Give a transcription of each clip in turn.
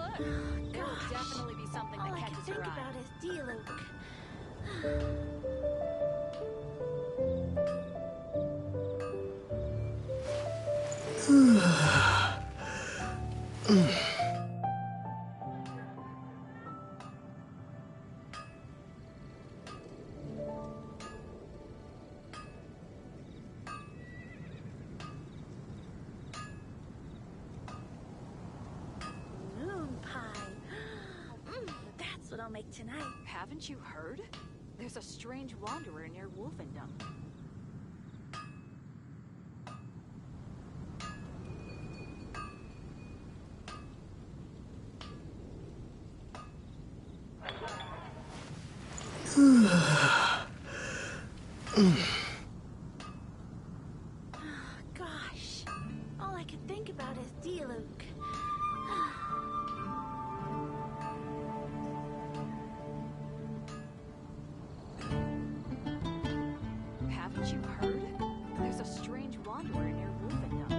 look. It'll definitely be something that catches your eye. All I can think about is Diluc. I'll make tonight. Haven't you heard? There's a strange wanderer near Wolfendom. Gosh, all I can think about is Diluc. Haven't you heard? There's a strange wanderer near Wolfendom.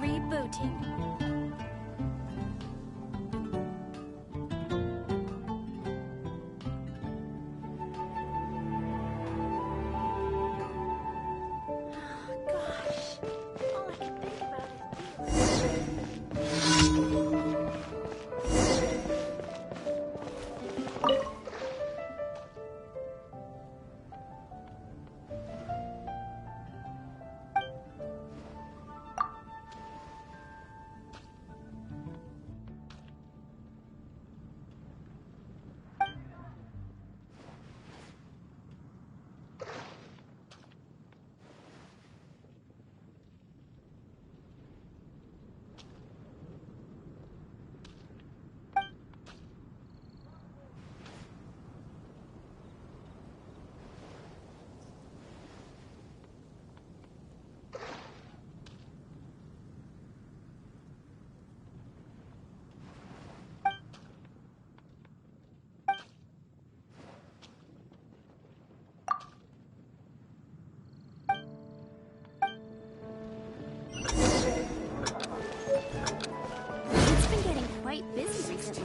Rebooting. Quite busy recently.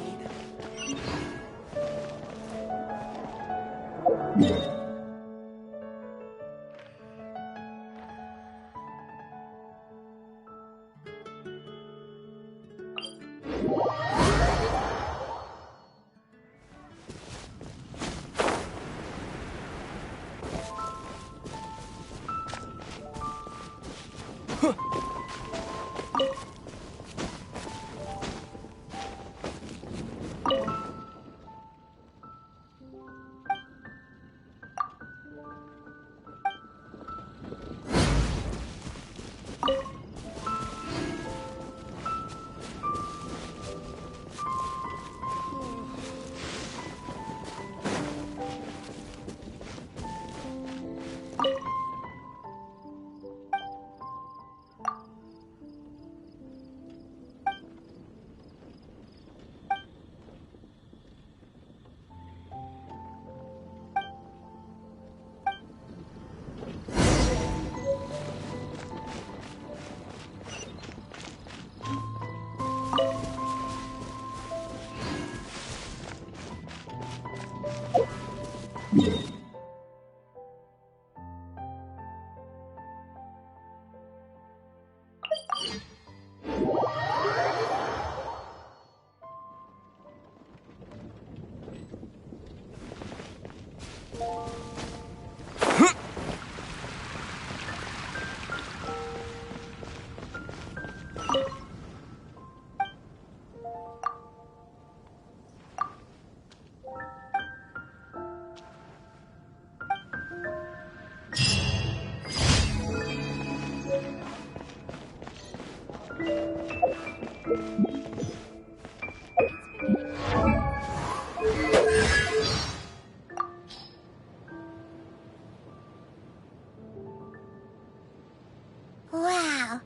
Wow.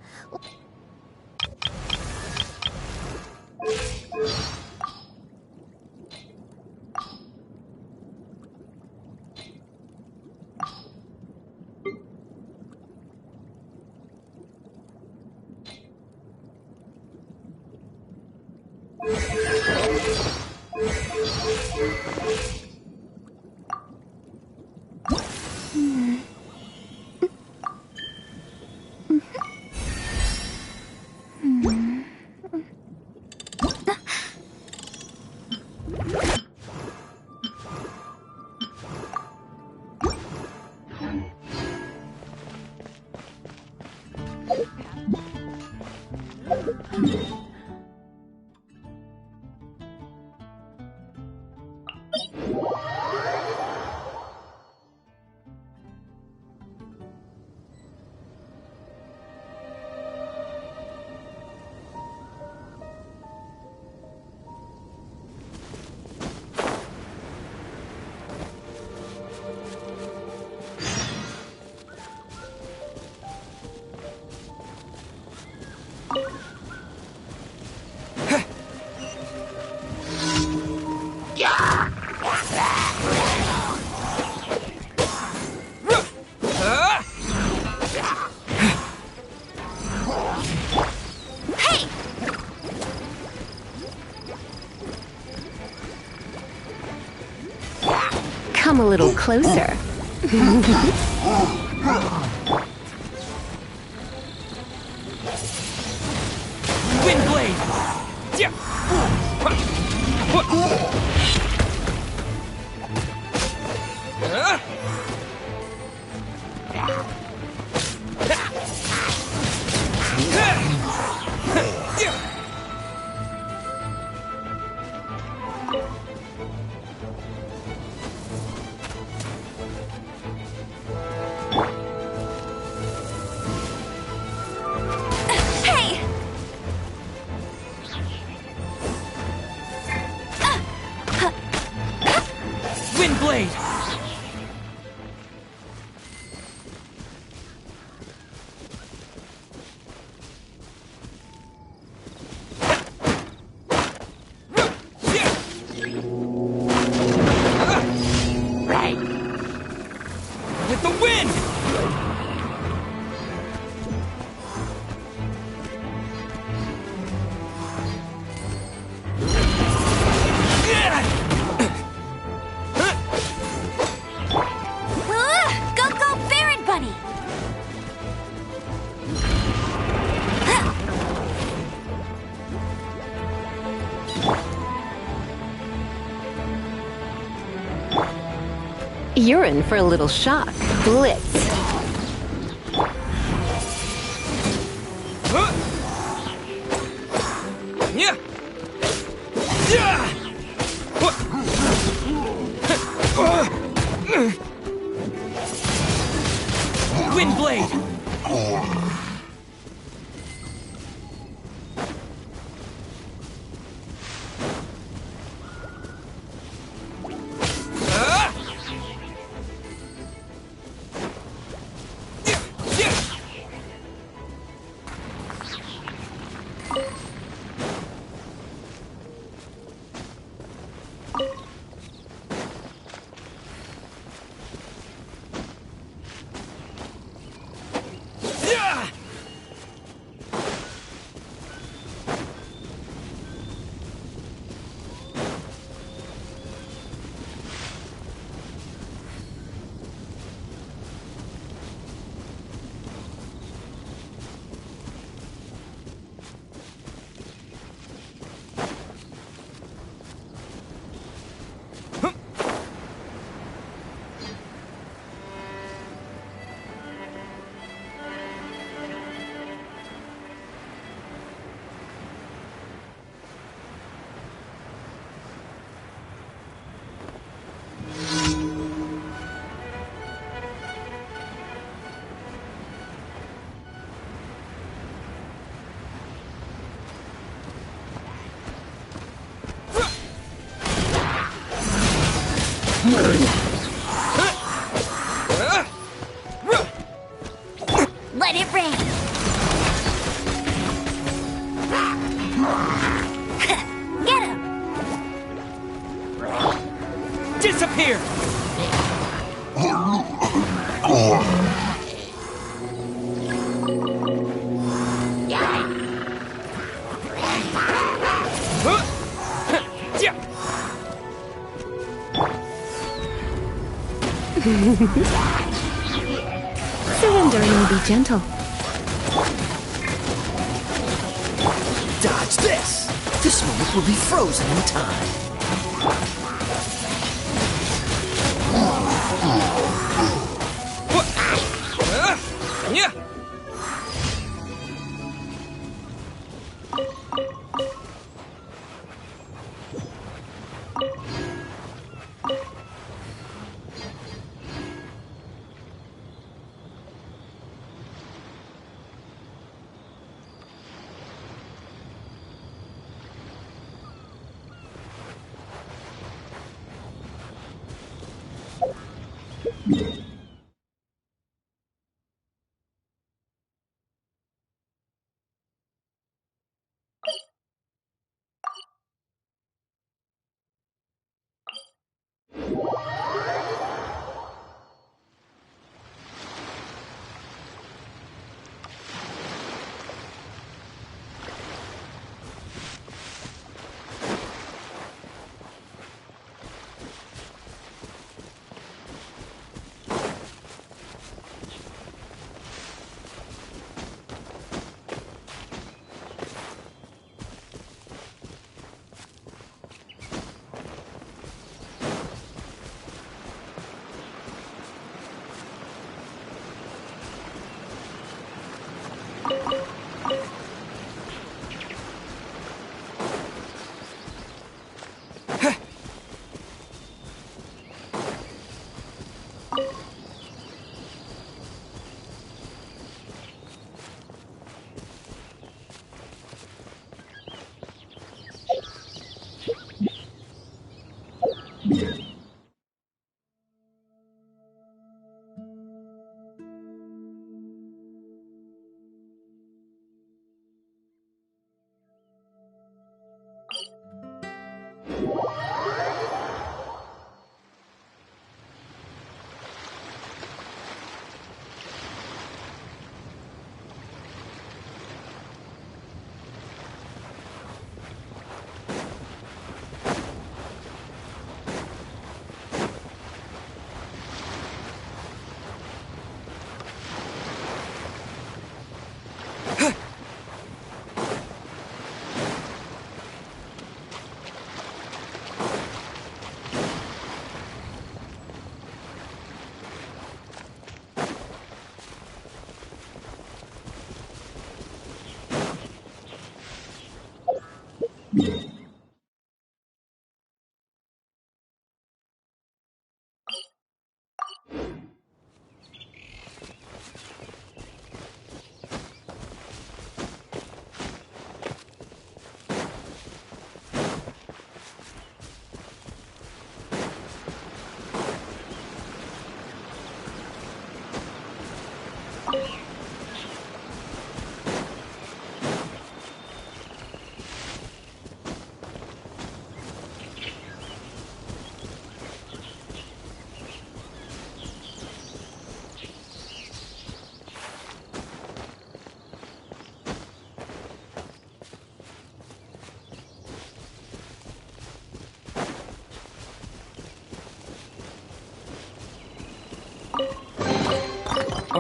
Come a little closer. Windblade! Windblade! With the wind! Go, go, Baron Bunny! You're in for a little shock. Blitz. Windblade! Let it rain! Get him! Disappear! Surrendering will be gentle. Dodge this! This moment will be frozen in time.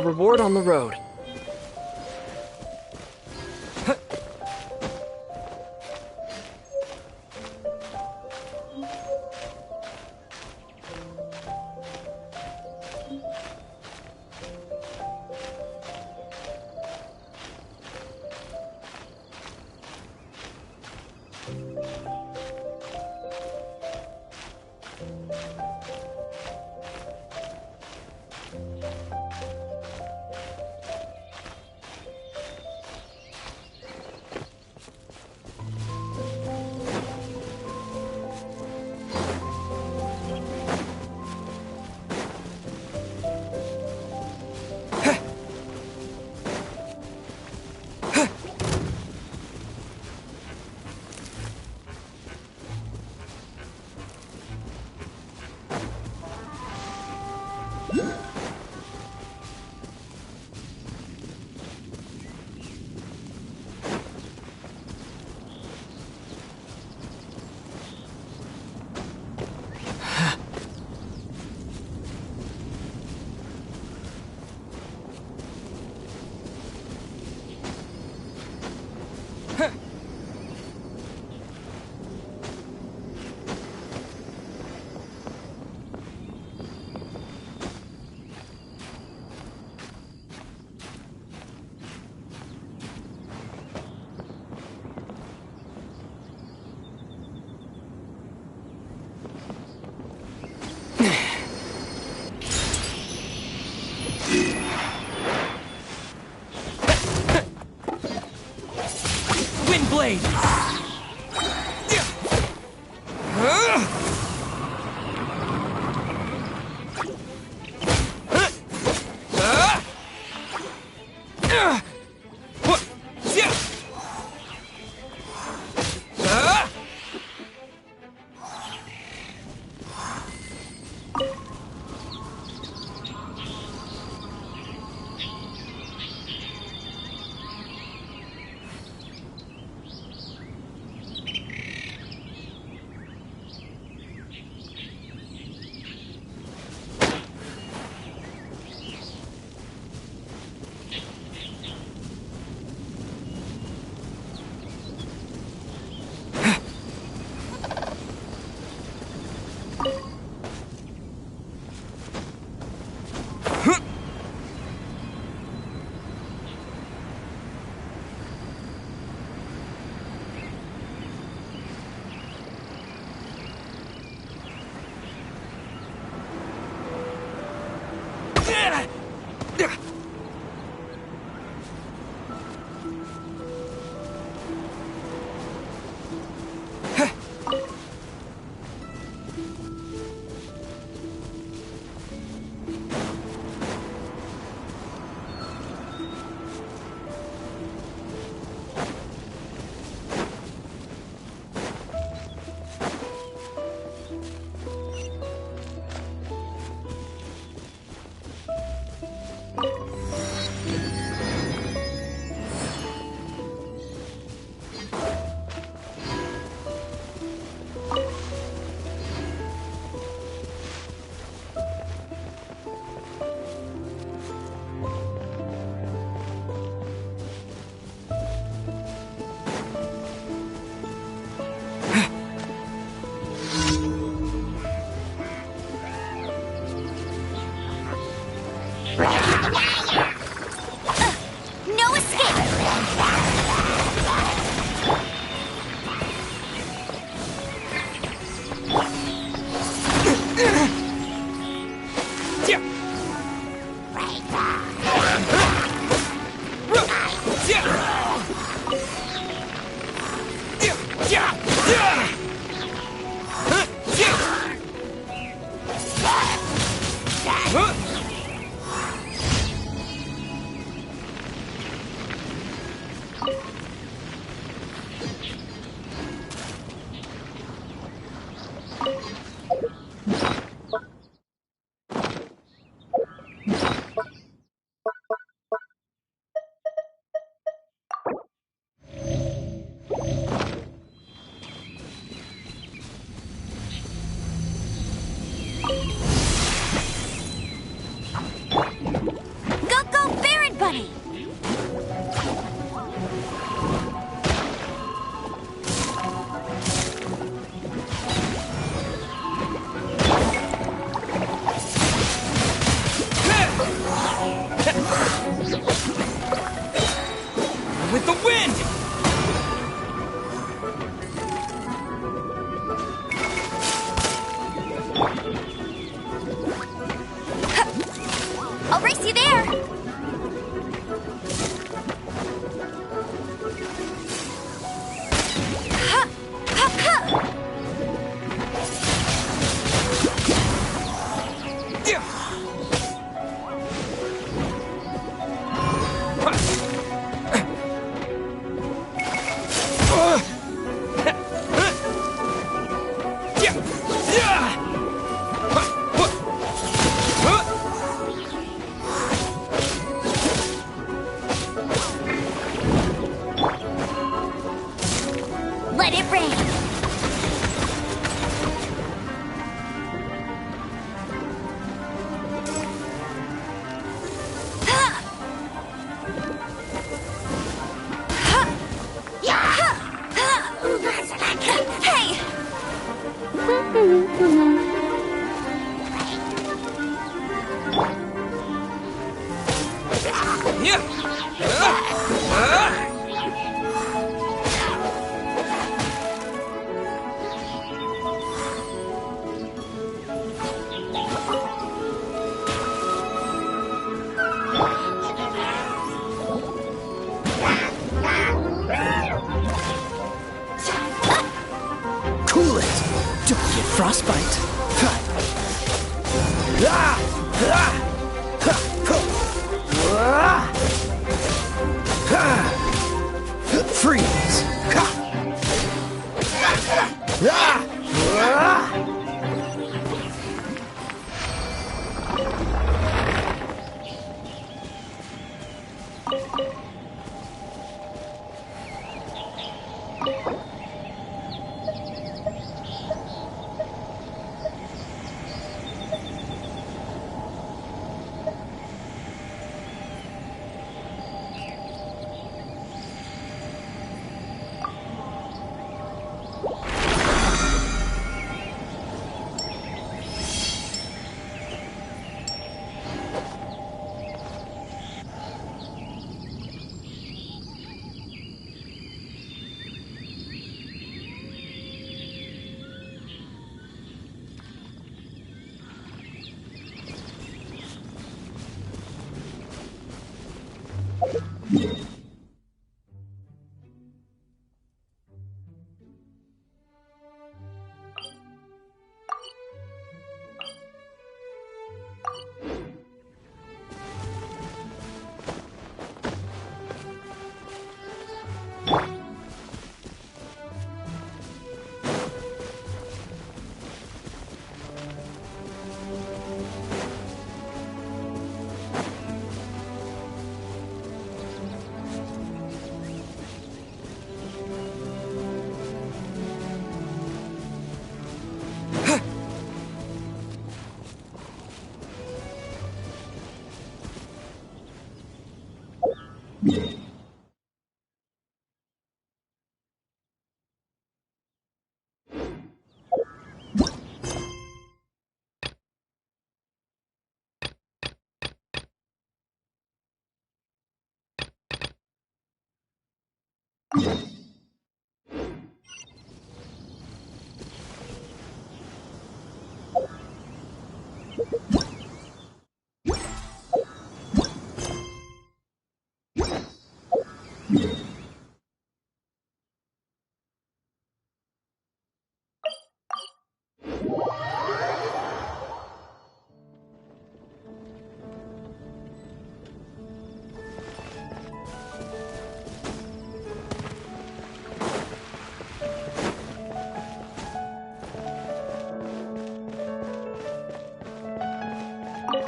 reward on the road. Blade! With the wind! I'll race you there! Let it rain! Hey! Cool it! Don't get frostbite! Freeze!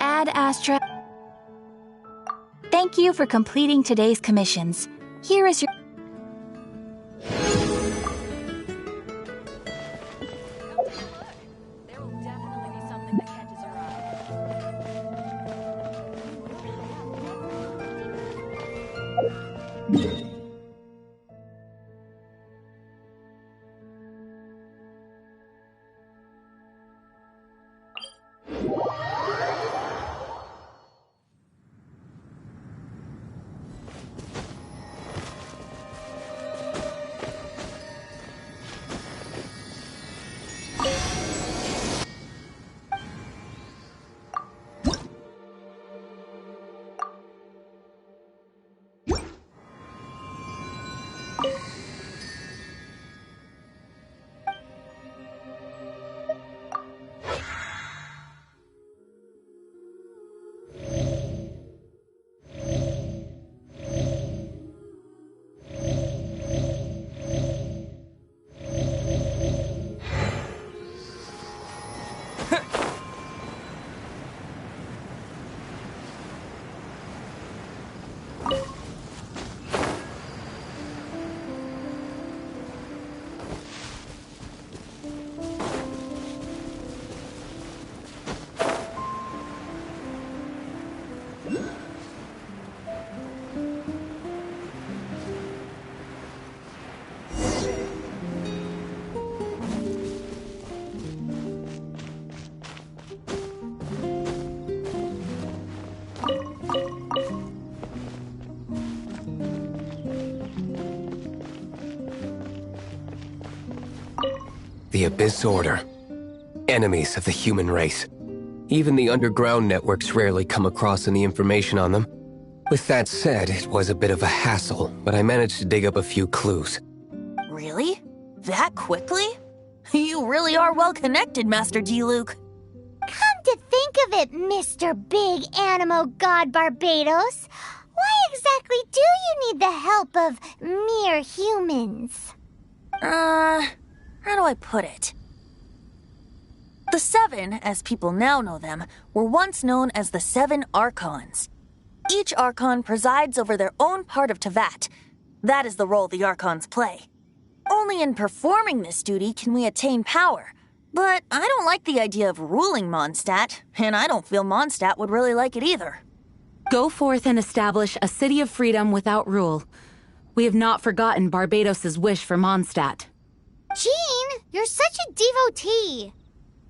Ad Astra. Thank you for completing today's commissions. Here is your... There will definitely be something that catches your eye. The Abyss Order. Enemies of the human race. Even the underground networks rarely come across any information on them. With that said, it was a bit of a hassle, but I managed to dig up a few clues. Really? That quickly? You really are well connected, Master Diluc. Come to think of it, Mr. Big Animo God Barbados, why exactly do you need the help of mere humans? How do I put it? The Seven, as people now know them, were once known as the Seven Archons. Each Archon presides over their own part of Teyvat. That is the role the Archons play. Only in performing this duty can we attain power. But I don't like the idea of ruling Mondstadt, and I don't feel Mondstadt would really like it either. Go forth and establish a city of freedom without rule. We have not forgotten Barbados' wish for Mondstadt. Jean, you're such a devotee.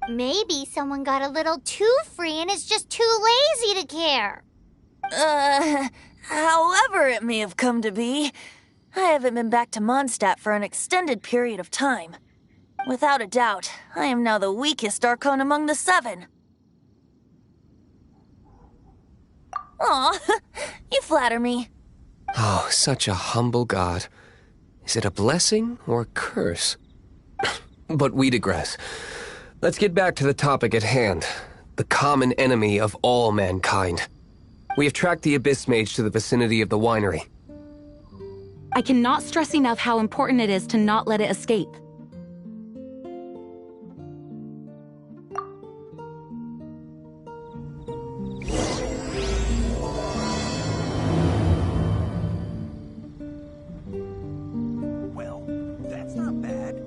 Maybe someone got a little too free and is just too lazy to care. However it may have come to be, I haven't been back to Mondstadt for an extended period of time. Without a doubt, I am now the weakest Archon among the Seven. Aw, you flatter me. Oh, such a humble god. Is it a blessing or a curse? But we digress. Let's get back to the topic at hand. The common enemy of all mankind. We have tracked the Abyss Mage to the vicinity of the winery. I cannot stress enough how important it is to not let it escape. Well, that's not bad.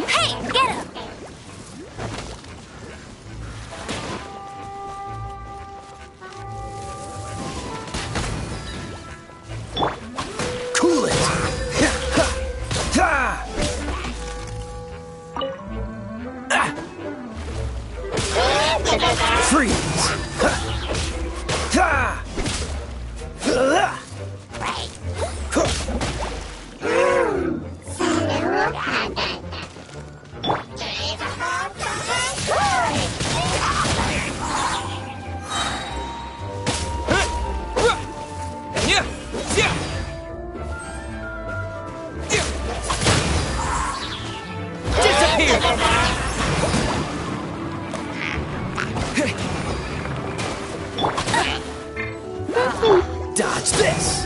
Hey, get him! Cool it! Freeze! Dodge this!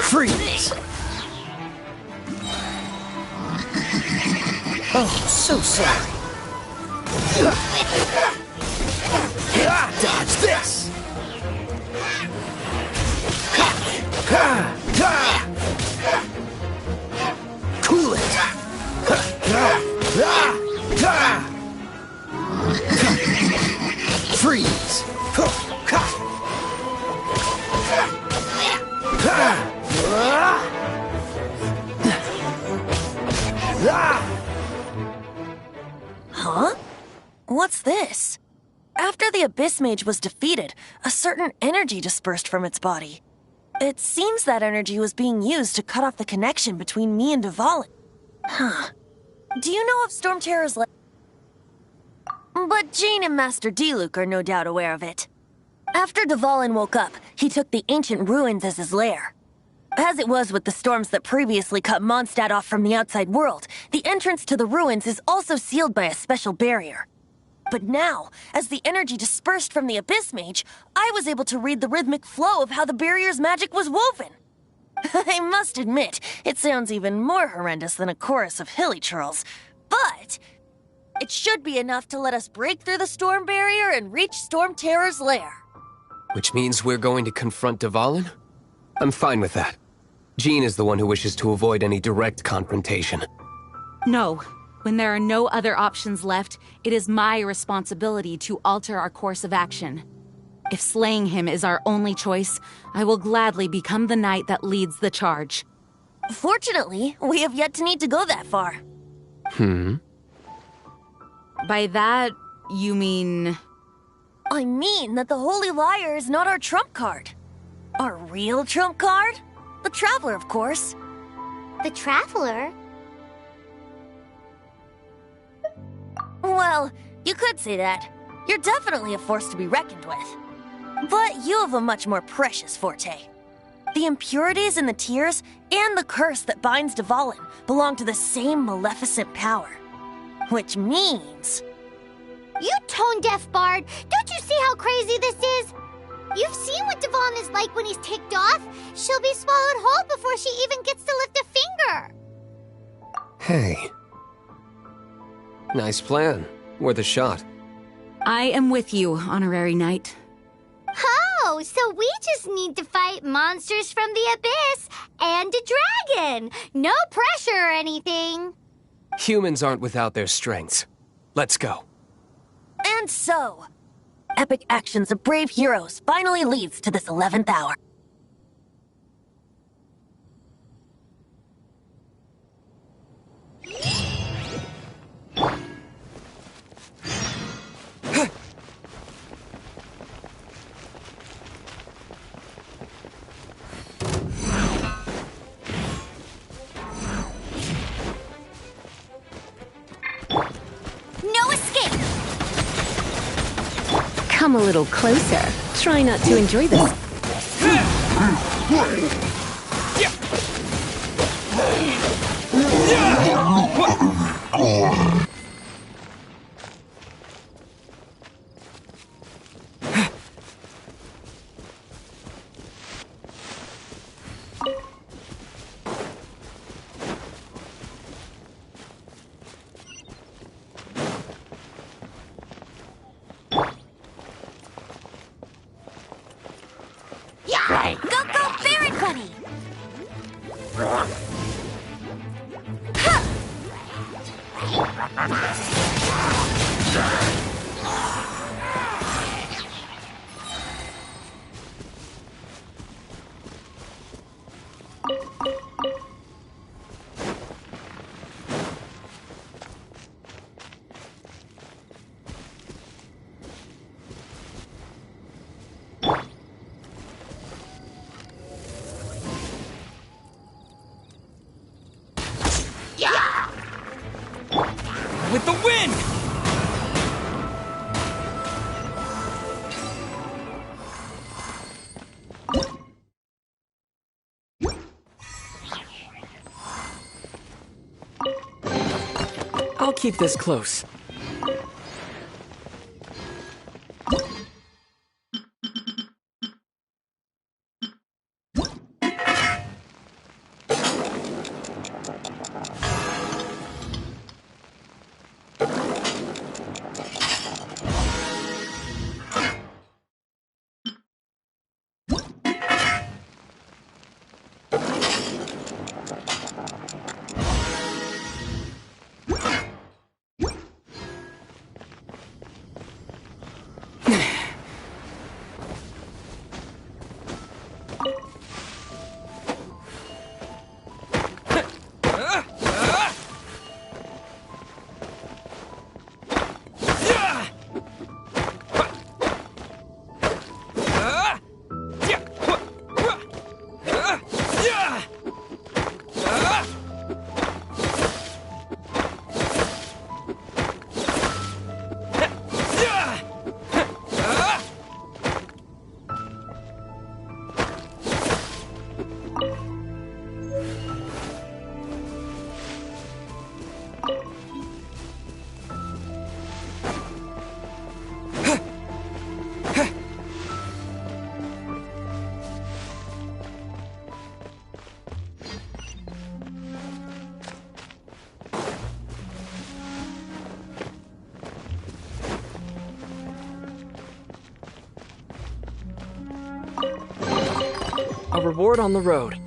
Freeze! Oh, so sorry. Dodge this! Cool it! Freeze! Huh? What's this? After the Abyss Mage was defeated, a certain energy dispersed from its body. It seems that energy was being used to cut off the connection between me and Dvalin. Huh. Do you know of Storm Terror's But Jean and Master Diluc are no doubt aware of it. After Dvalin woke up, he took the ancient ruins as his lair. As it was with the storms that previously cut Mondstadt off from the outside world, the entrance to the ruins is also sealed by a special barrier. But now, as the energy dispersed from the Abyss Mage, I was able to read the rhythmic flow of how the barrier's magic was woven. I must admit, it sounds even more horrendous than a chorus of hilly churls, but it should be enough to let us break through the storm barrier and reach Storm Terror's lair. Which means we're going to confront Dvalin? I'm fine with that. Jean is the one who wishes to avoid any direct confrontation. No. When there are no other options left, it is my responsibility to alter our course of action. If slaying him is our only choice, I will gladly become the knight that leads the charge. Fortunately, we have yet to need to go that far. By that, you mean... I mean that the Holy Liar is not our trump card. Our real trump card? The Traveler, of course. The Traveler? Well, you could say that. You're definitely a force to be reckoned with. But you have a much more precious forte. The impurities in the tears and the curse that binds Dvalin belong to the same maleficent power. Which means... You tone-deaf bard! Don't you see how crazy this is? You've seen what Dvalin is like when he's ticked off. She'll be swallowed whole before she even gets to lift a finger. Hey. Nice plan. Worth a shot. I am with you, Honorary Knight. Oh, so we just need to fight monsters from the abyss and a dragon. No pressure or anything. Humans aren't without their strengths. Let's go. And so, epic actions of brave heroes finally leads to this 11th hour. No escape! Come a little closer. Try not to enjoy this. Go, go, Barret Bunny! With the wind! I'll keep this close. reward on the road.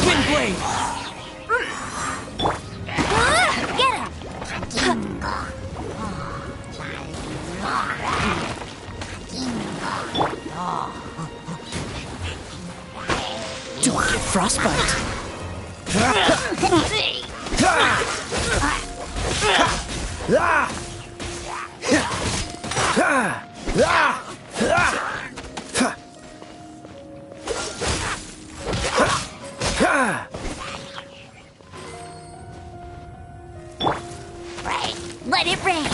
Windblade! Get him! Don't get frostbite. Let it rain!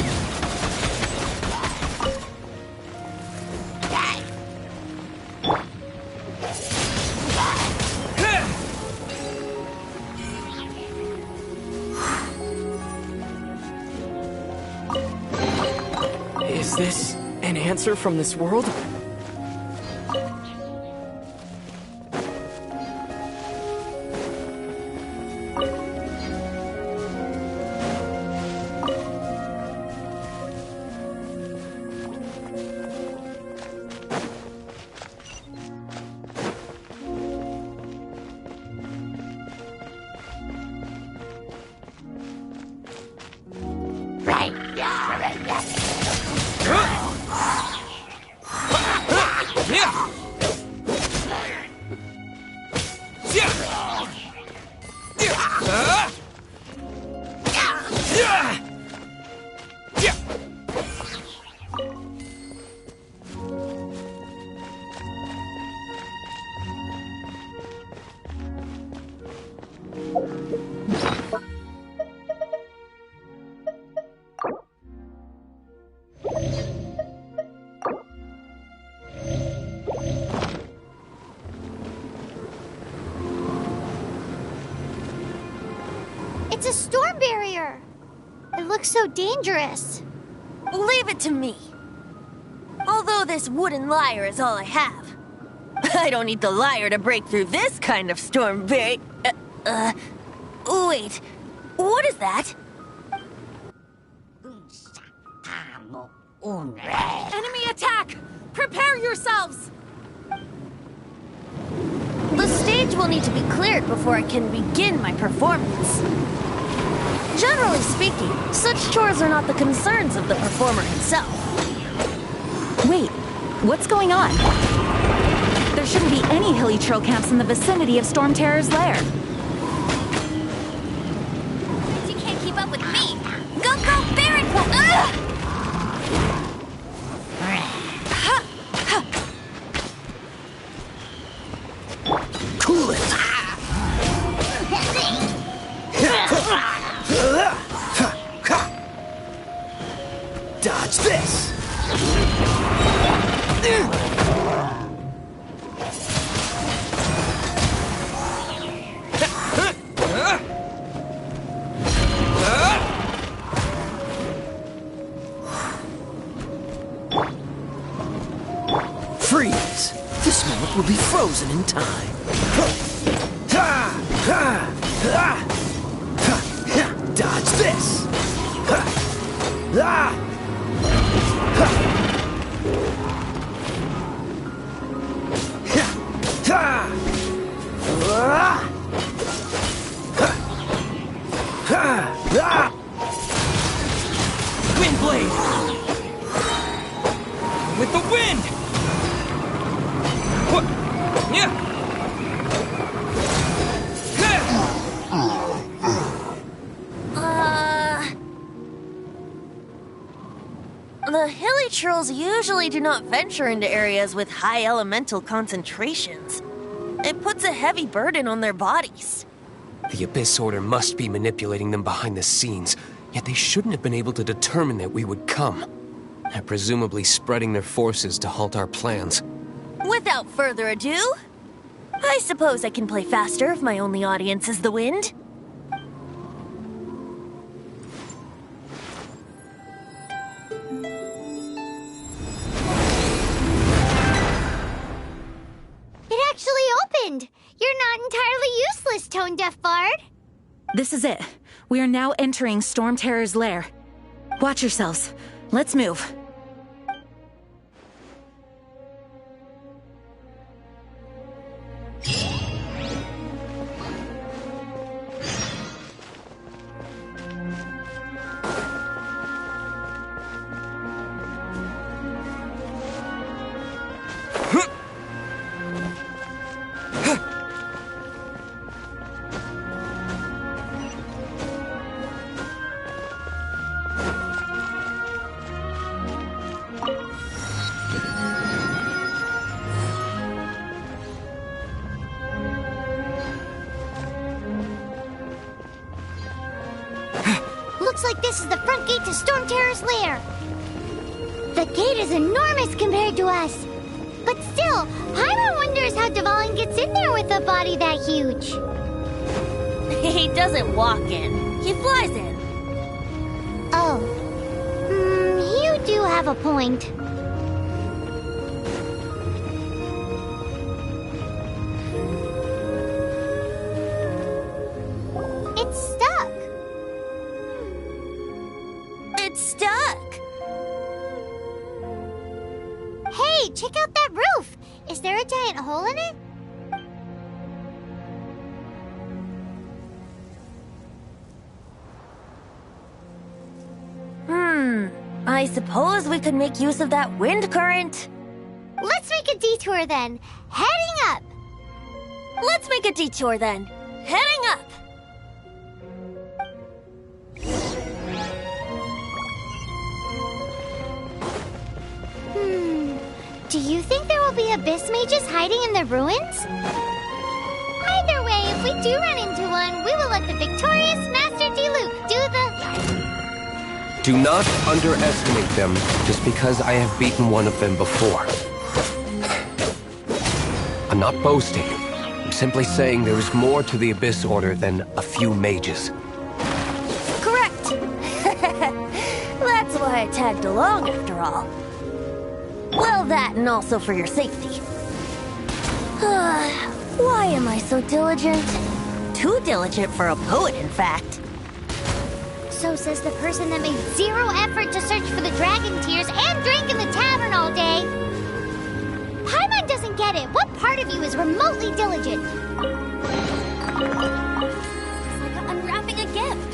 Is this an answer from this world? It's a storm barrier! It looks so dangerous. Leave it to me. Although this wooden lyre is all I have, I don't need the lyre to break through this kind of storm barrier. Wait, what is that? Enemy attack! Prepare yourselves! The stage will need to be cleared before I can begin my performance. Generally speaking, such chores are not the concerns of the performer himself. Wait, what's going on? There shouldn't be any hilly trail camps in the vicinity of Storm Terror's lair. You can't keep up with me. Go, go, Baron! Ugh! Cool it! Dodge this! Freeze! This moment will be frozen in time. Dodge this! Windblade! With the wind! What? Yeah! The hilly trolls usually do not venture into areas with high elemental concentrations. It puts a heavy burden on their bodies. The Abyss Order must be manipulating them behind the scenes, yet they shouldn't have been able to determine that we would come. They're presumably spreading their forces to halt our plans. Without further ado, I suppose I can play faster if my only audience is the wind. It actually opened! You're not entirely useless, Tone Deaf Bard. This is it. We are now entering Storm Terror's lair. Watch yourselves. Let's move. Looks like this is the front gate to Storm Terror's lair. The gate is enormous compared to us. But still, Paimon wonders how Dvalin gets in there with a body that huge. He doesn't walk in. He flies in. Oh. You do have a point. It's stuck. It's stuck. Hey, check out that roof! Is there a giant hole in it? I suppose we could make use of that wind current. Let's make a detour then. Heading up! Let's make a detour then. Heading up! Do you think there will be abyss mages hiding in the ruins? Either way, if we do run into one, we will let the victorious Master Diluc do the... Do not underestimate them just because I have beaten one of them before. I'm not boasting. I'm simply saying there is more to the Abyss Order than a few mages. Correct. That's why I tagged along after all. Well, that and also for your safety. Why am I so diligent? Too diligent for a poet, in fact. So says the person that made zero effort to search for the dragon tears and drank in the tavern all day. Paimon doesn't get it. What part of you is remotely diligent? It's like unwrapping a gift.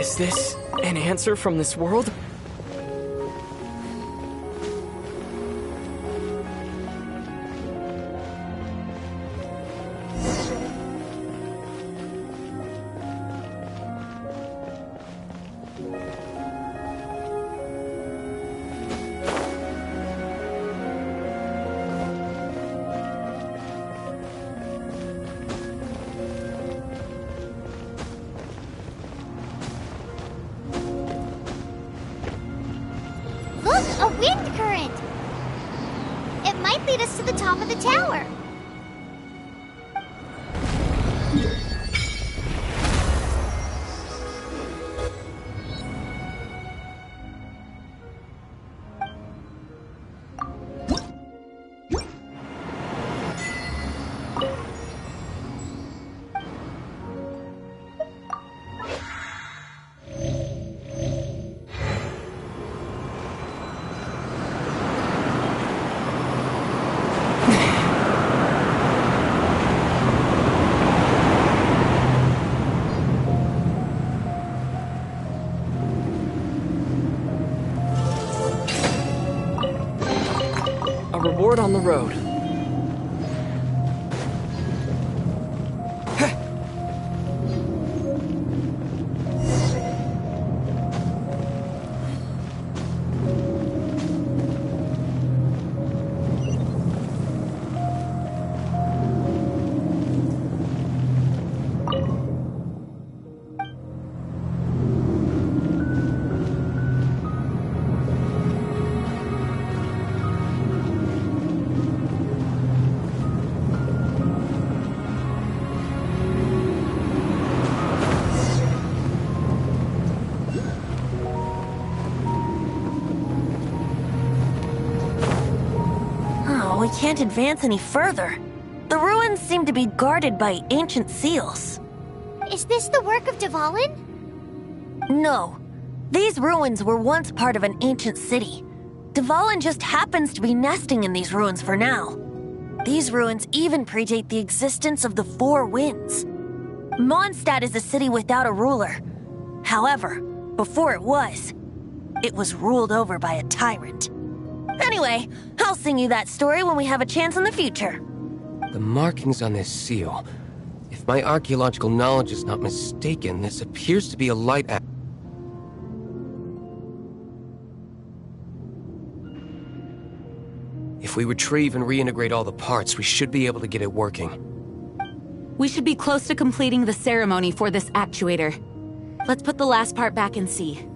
Is this an answer from this world? Look, a wind current! It might lead us to the top of the tower. A reward on the road. We can't advance any further. The ruins seem to be guarded by ancient seals. Is this the work of Dvalin? No. These ruins were once part of an ancient city. Dvalin just happens to be nesting in these ruins for now. These ruins even predate the existence of the Four Winds. Mondstadt is a city without a ruler. However, before it was ruled over by a tyrant. Anyway, I'll sing you that story when we have a chance in the future. The markings on this seal. If my archaeological knowledge is not mistaken, this appears to be a light act. If we retrieve and reintegrate all the parts, we should be able to get it working. We should be close to completing the ceremony for this actuator. Let's put the last part back and see.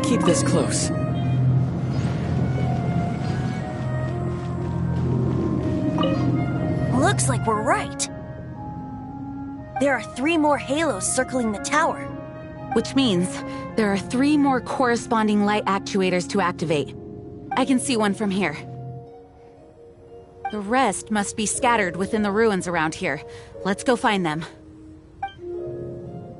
Keep this close. Looks like we're right. There are 3 more halos circling the tower. Which means there are 3 more corresponding light actuators to activate. I can see one from here. The rest must be scattered within the ruins around here. Let's go find them.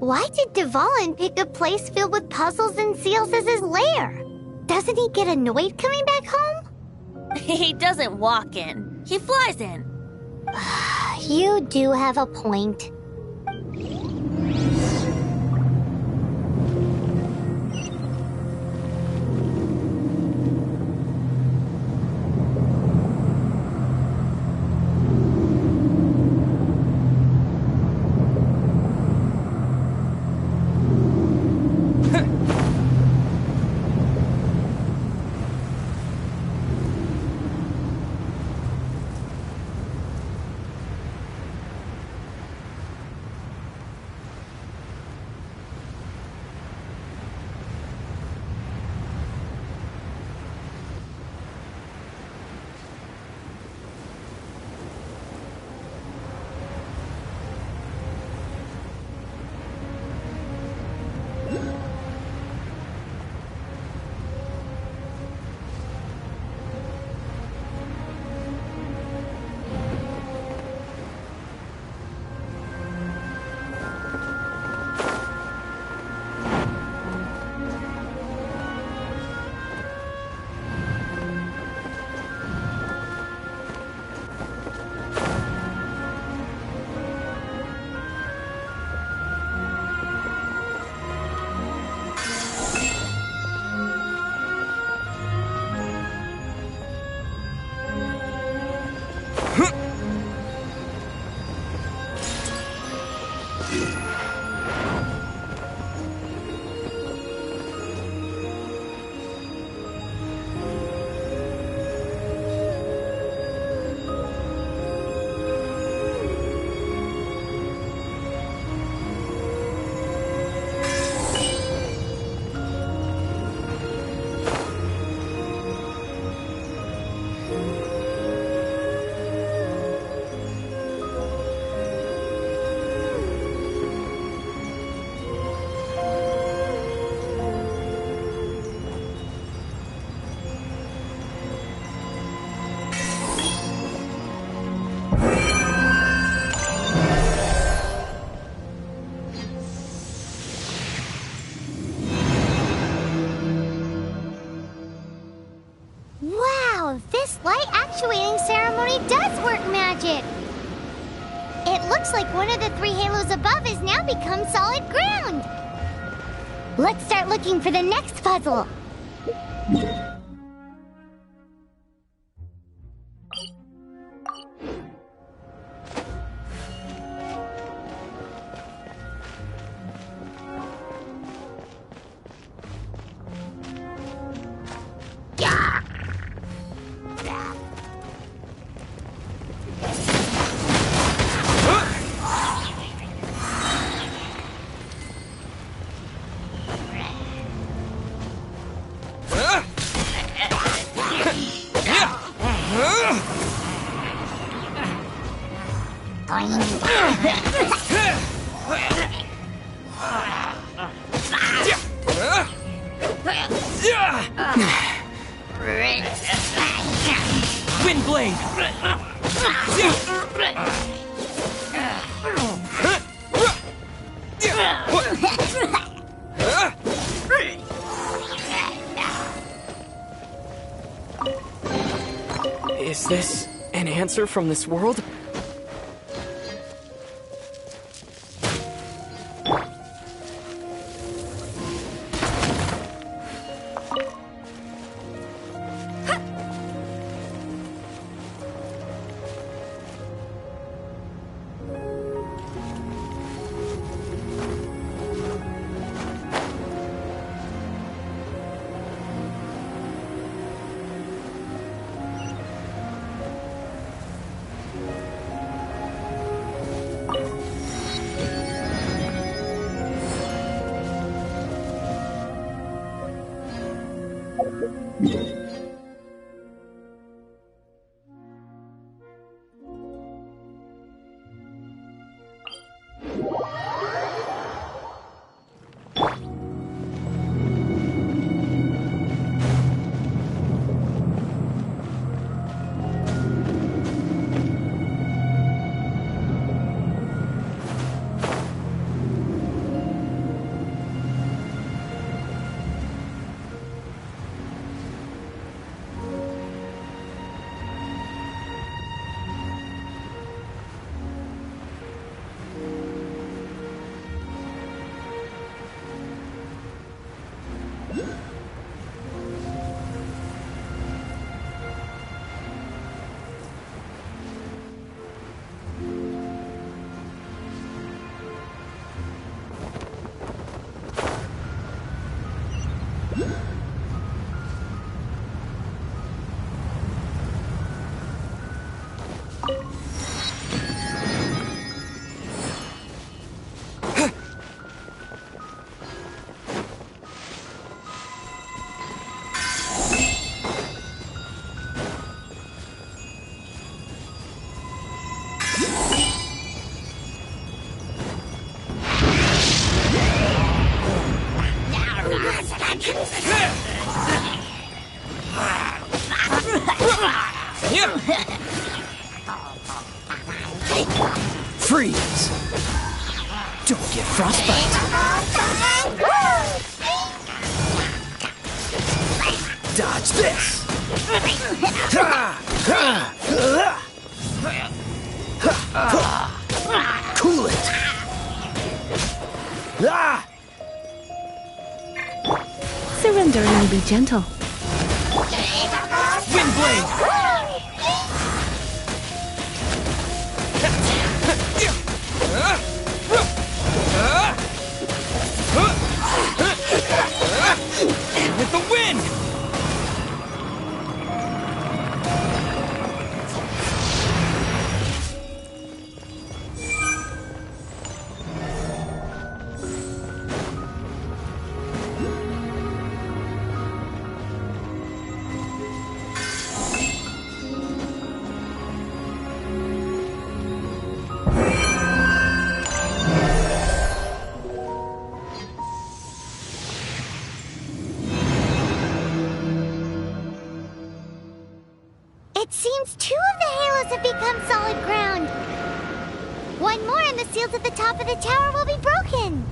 Why did Dvalin pick a place filled with puzzles and seals as his lair? Doesn't he get annoyed coming back home? He doesn't walk in. He flies in. You do have a point. Wow, this light actuating ceremony does work magic! It looks like one of the 3 halos above has now become solid ground! Let's start looking for the next puzzle! Windblade! Is this an answer from this world? Freeze! Don't get frostbite! Dodge this! Cool it! Surrender and be gentle. Windblade! And with the wind! It seems 2 of the halos have become solid ground. 1 more and the seals at the top of the tower will be broken.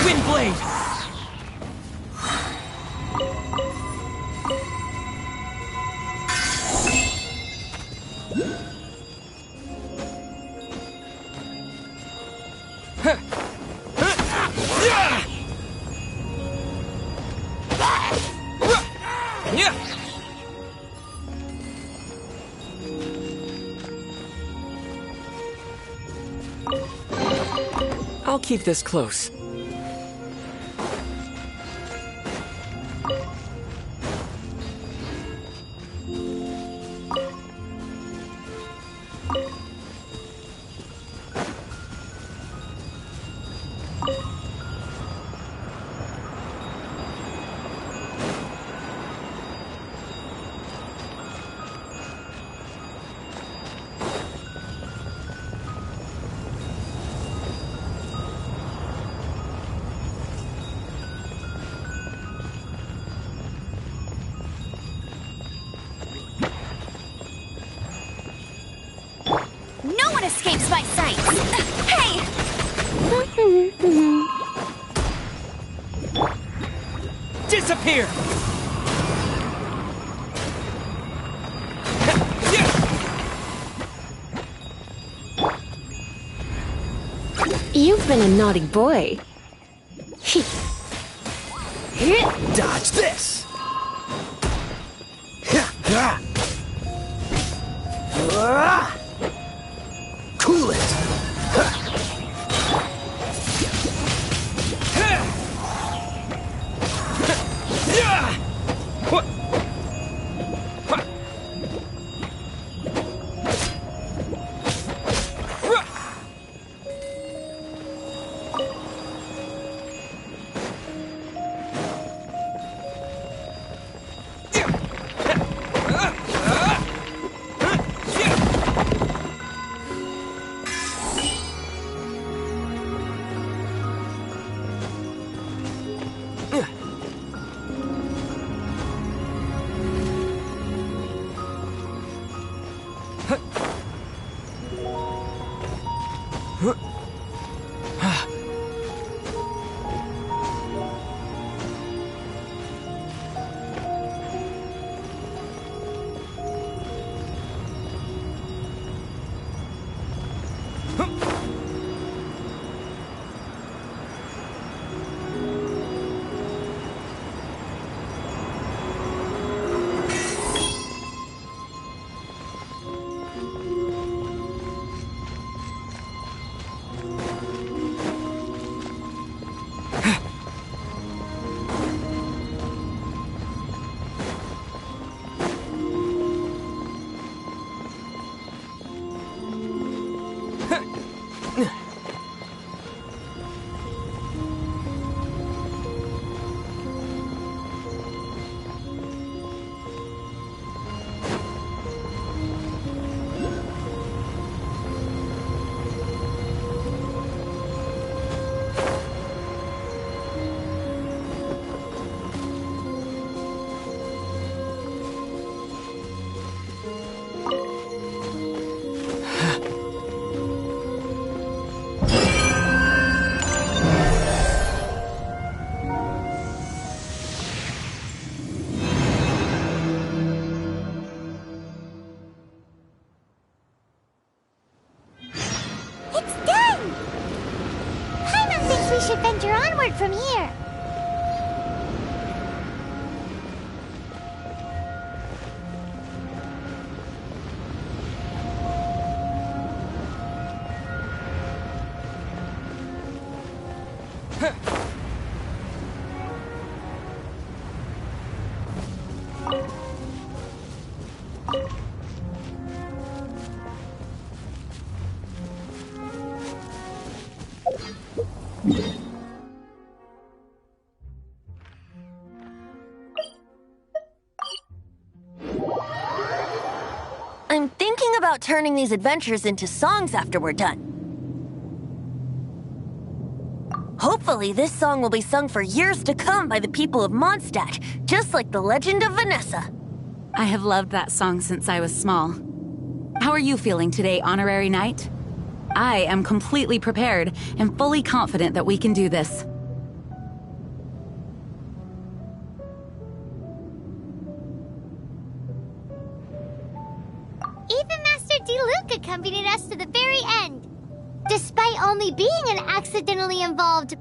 Windblade! I'll keep this close. No one escapes my sight! Hey! Disappear! You've been a naughty boy. Dodge this! Cool it! We should venture onward from here. I'm thinking about turning these adventures into songs after we're done. Hopefully, this song will be sung for years to come by the people of Mondstadt, just like the legend of Vanessa. I have loved that song since I was small. How are you feeling today, Honorary Knight? I am completely prepared and fully confident that we can do this. an accidentally involved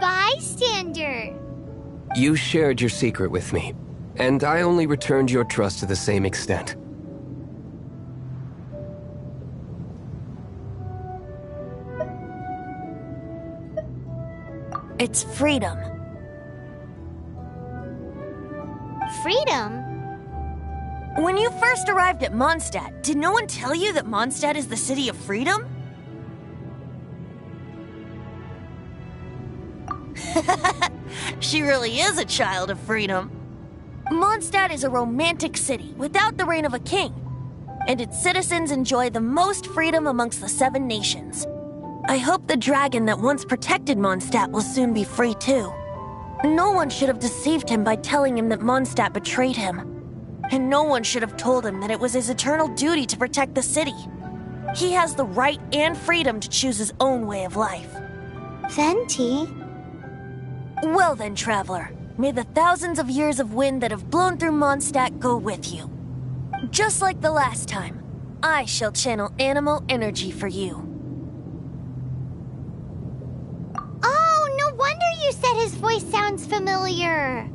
bystander. You shared your secret with me, and I only returned your trust to the same extent. It's freedom. Freedom? When you first arrived at Mondstadt, did no one tell you that Mondstadt is the city of freedom? She really is a child of freedom. Mondstadt is a romantic city without the reign of a king, and its citizens enjoy the most freedom amongst the 7 nations. I hope the dragon that once protected Mondstadt will soon be free too. No one should have deceived him by telling him that Mondstadt betrayed him. And no one should have told him that it was his eternal duty to protect the city. He has the right and freedom to choose his own way of life. Venti? Well then, traveler, may the thousands of years of wind that have blown through Mondstadt go with you. Just like the last time, I shall channel animal energy for you. Oh, no wonder you said his voice sounds familiar.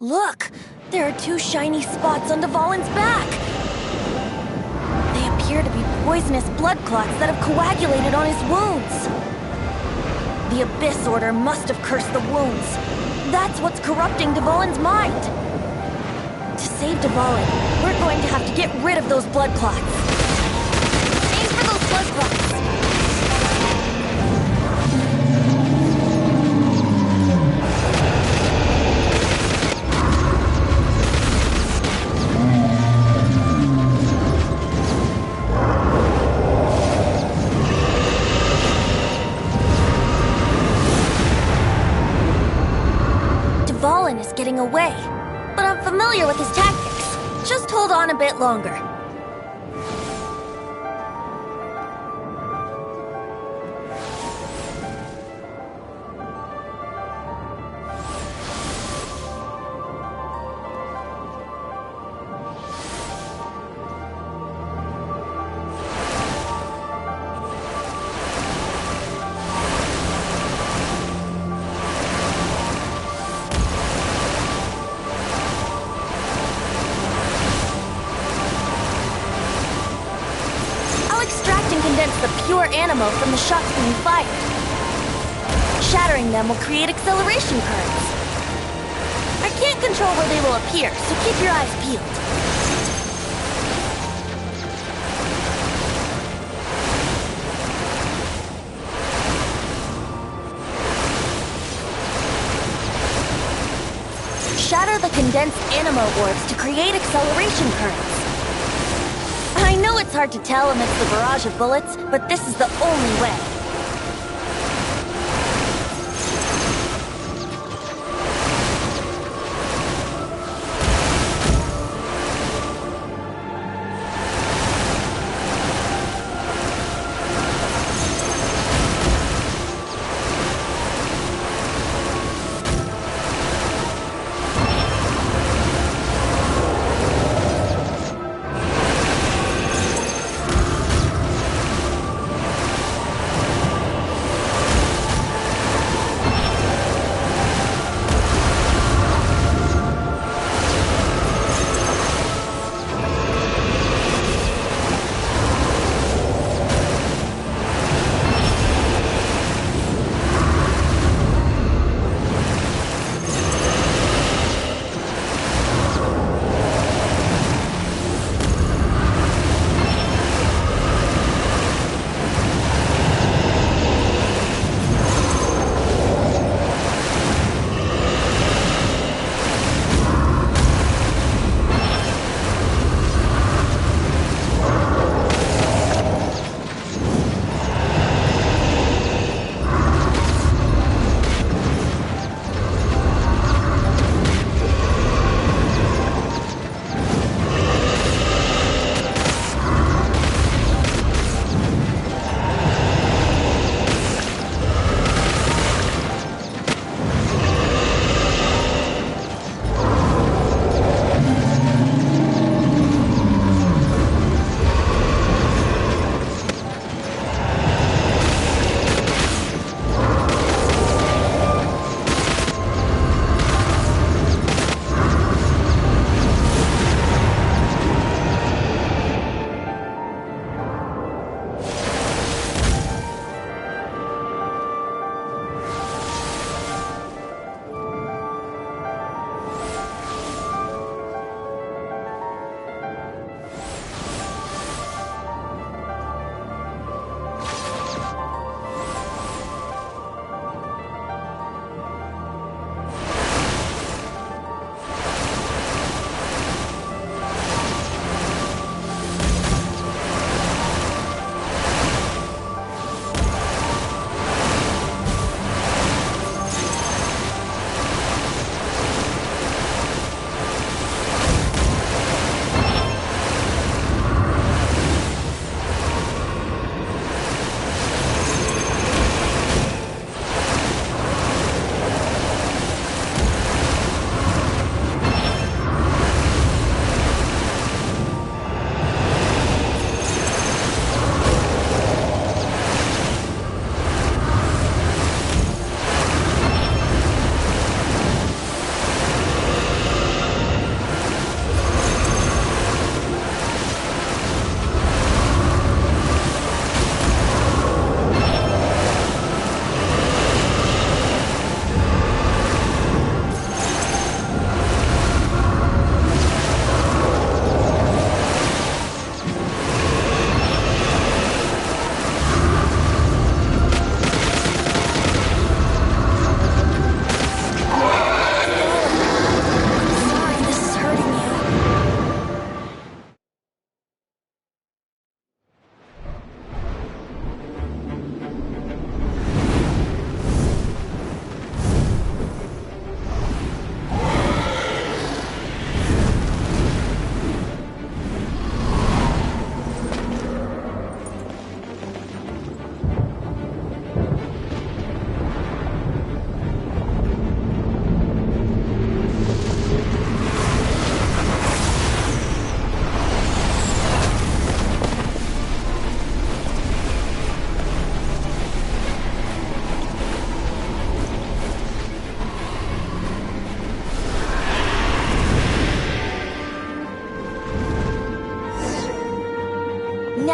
Look! There are 2 shiny spots on Dvalin's back! They appear to be poisonous blood clots that have coagulated on his wounds. The Abyss Order must have cursed the wounds. That's what's corrupting Dvalin's mind. To save Dvalin, we're going to have to get rid of those blood clots. Aim for those blood clots! Dvalin is getting away, but I'm familiar with his tactics. Just hold on a bit longer. The pure animal from the shots being fired. Shattering them will create acceleration currents. I can't control where they will appear, so keep your eyes peeled. Shatter the condensed animo orbs to create acceleration currents. I know it's hard to tell amidst the barrage of bullets, but this is the only way.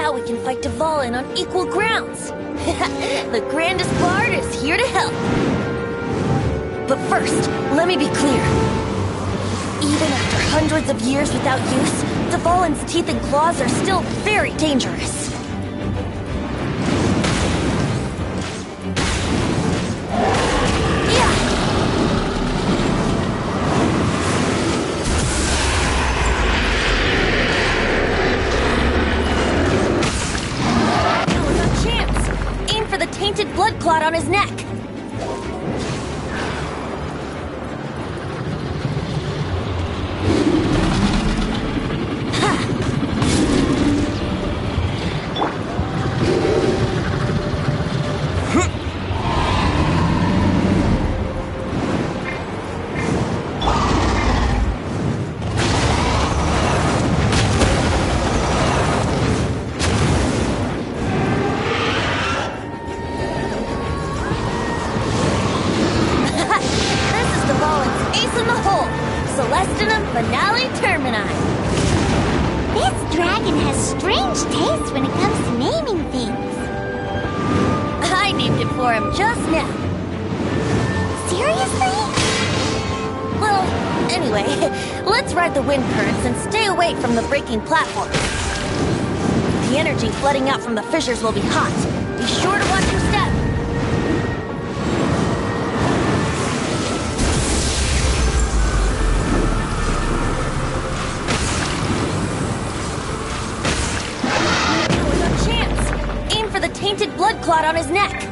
Now we can fight Dvalin on equal grounds. The grandest bard is here to help. But first, let me be clear. Even after hundreds of years without use, Dvalin's teeth and claws are still very dangerous. Tainted blood clot on his neck. Platform. The energy flooding out from the fissures will be hot. Be sure to watch your step. No chance. Aim for the tainted blood clot on his neck.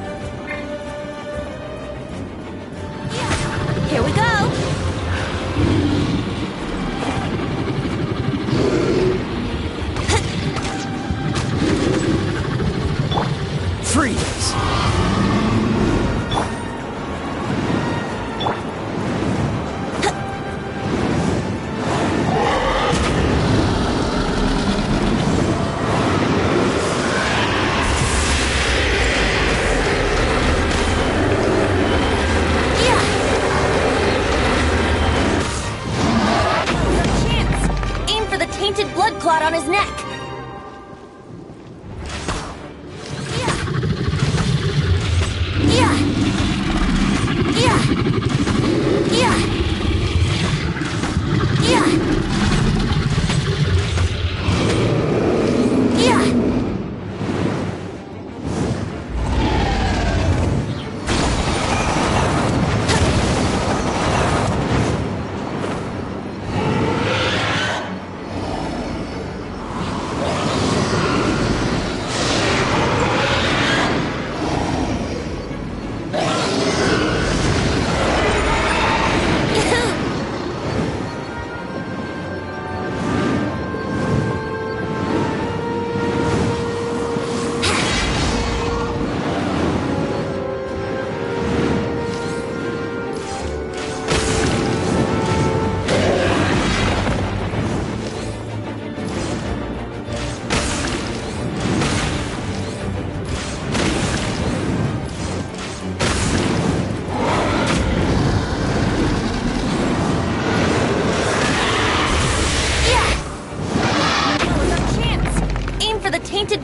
Here we go. Freeze! Aim for the tainted blood clot on his neck.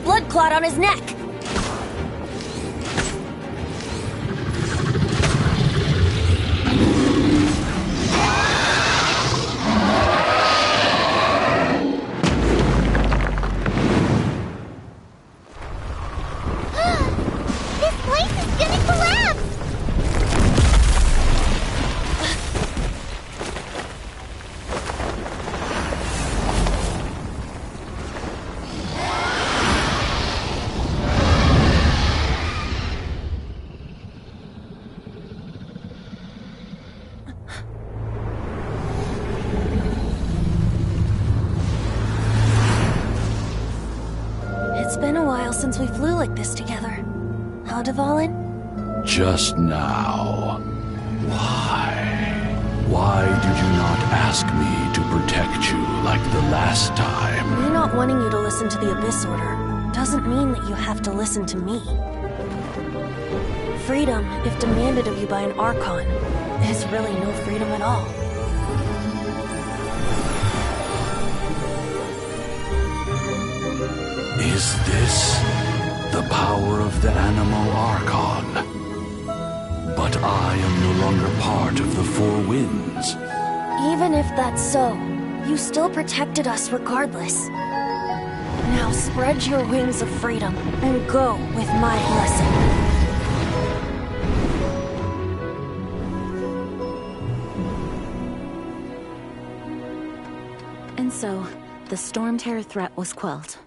Blood clot on his neck. This place is gonna collapse. It's been a while since we flew like this together. How, Dvalin? Just now. Why? Why did you not ask me to protect you like the last time? Me not wanting you to listen to the Abyss Order doesn't mean that you have to listen to me. Freedom, if demanded of you by an Archon, is really no freedom at all. Is this the power of the Animal Archon? But I am no longer part of the Four Winds. Even if that's so, you still protected us regardless. Now spread your wings of freedom and go with my blessing. And so, the Storm Terror threat was quelled.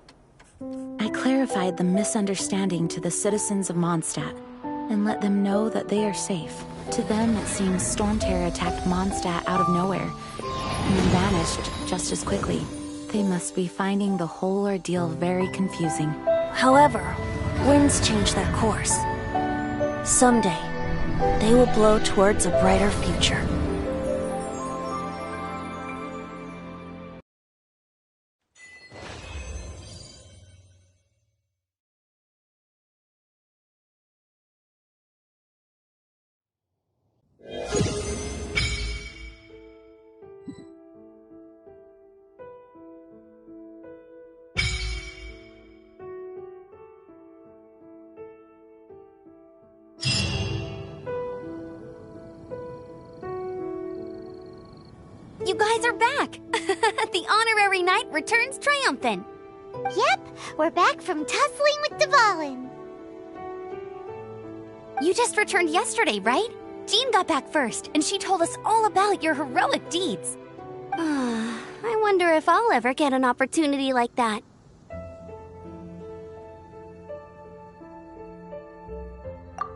I clarified the misunderstanding to the citizens of Mondstadt, and let them know that they are safe. To them, it seems Storm Terror attacked Mondstadt out of nowhere, and then vanished just as quickly. They must be finding the whole ordeal very confusing. However, winds change their course. Someday, they will blow towards a brighter future. You guys are back! The honorary knight returns triumphant. Yep, we're back from tussling with Dvalin. You just returned yesterday, right? Jean got back first, and she told us all about your heroic deeds. I wonder if I'll ever get an opportunity like that.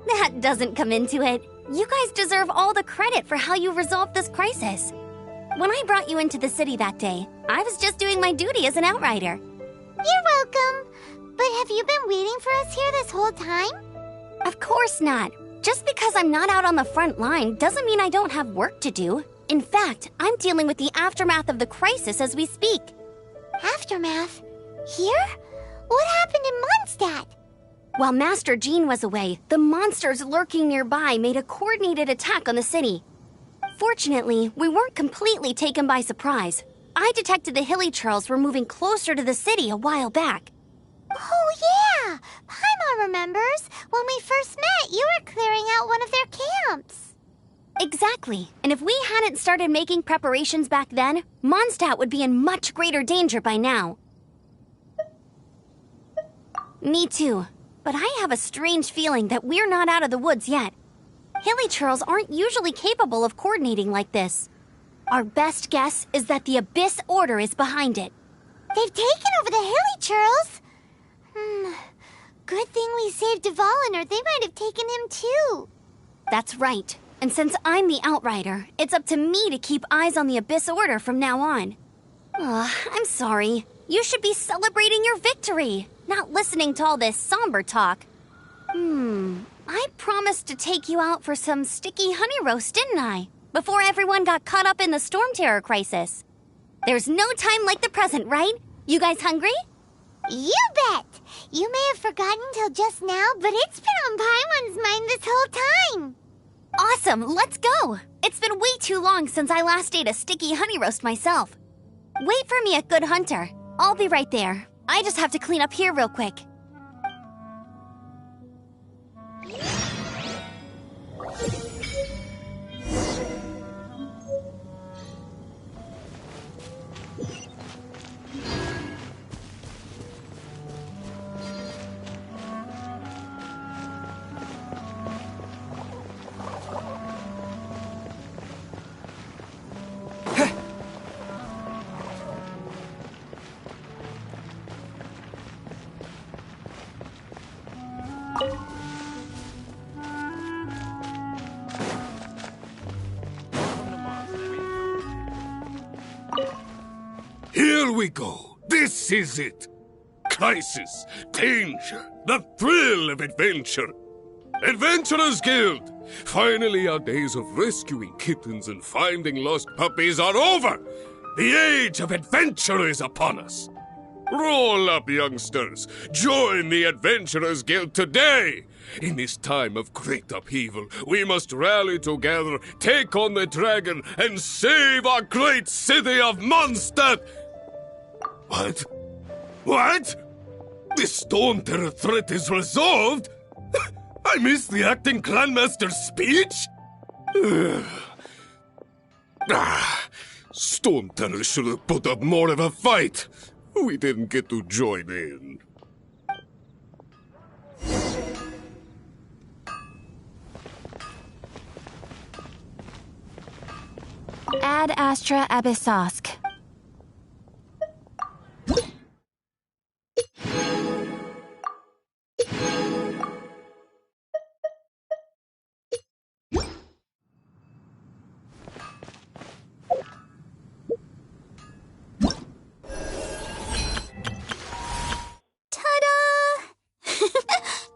That doesn't come into it. You guys deserve all the credit for how you resolved this crisis. When I brought you into the city that day, I was just doing my duty as an outrider. You're welcome. But have you been waiting for us here this whole time? Of course not. Just because I'm not out on the front line doesn't mean I don't have work to do. In fact, I'm dealing with the aftermath of the crisis as we speak. Aftermath? Here? What happened in Mondstadt? While Master Jean was away, the monsters lurking nearby made a coordinated attack on the city. Fortunately, we weren't completely taken by surprise. I detected the Hilly Churls were moving closer to the city a while back. Oh yeah! Paimon remembers. When we first met, you were clearing out one of their camps. Exactly. And if we hadn't started making preparations back then, Mondstadt would be in much greater danger by now. Me too. But I have a strange feeling that we're not out of the woods yet. Hilly Churls aren't usually capable of coordinating like this. Our best guess is that the Abyss Order is behind it. They've taken over the Hilly Churls? Good thing we saved Dvalin, or they might have taken him too. That's right. And since I'm the Outrider, it's up to me to keep eyes on the Abyss Order from now on. I'm sorry. You should be celebrating your victory, not listening to all this somber talk. I promised to take you out for some sticky honey roast, didn't I? Before everyone got caught up in the Storm Terror crisis. There's no time like the present, right? You guys hungry? You bet! You may have forgotten till just now, but it's been on Paimon's mind this whole time. Awesome, let's go! It's been way too long since I last ate a sticky honey roast myself. Wait for me at Good Hunter. I'll be right there. I just have to clean up here real quick. Here we go. This is it. Crisis, danger, the thrill of adventure. Adventurers Guild! Finally, our days of rescuing kittens and finding lost puppies are over. The age of adventure is upon us. Roll up, youngsters. Join the Adventurers Guild today. In this time of great upheaval, we must rally together, take on the dragon, and save our great city of Mondstadt. What? What? The Storm Terror threat is resolved? I missed the acting Clanmaster's speech? Storm Terror should have put up more of a fight. We didn't get to join in. Ad Astra Abyssosk.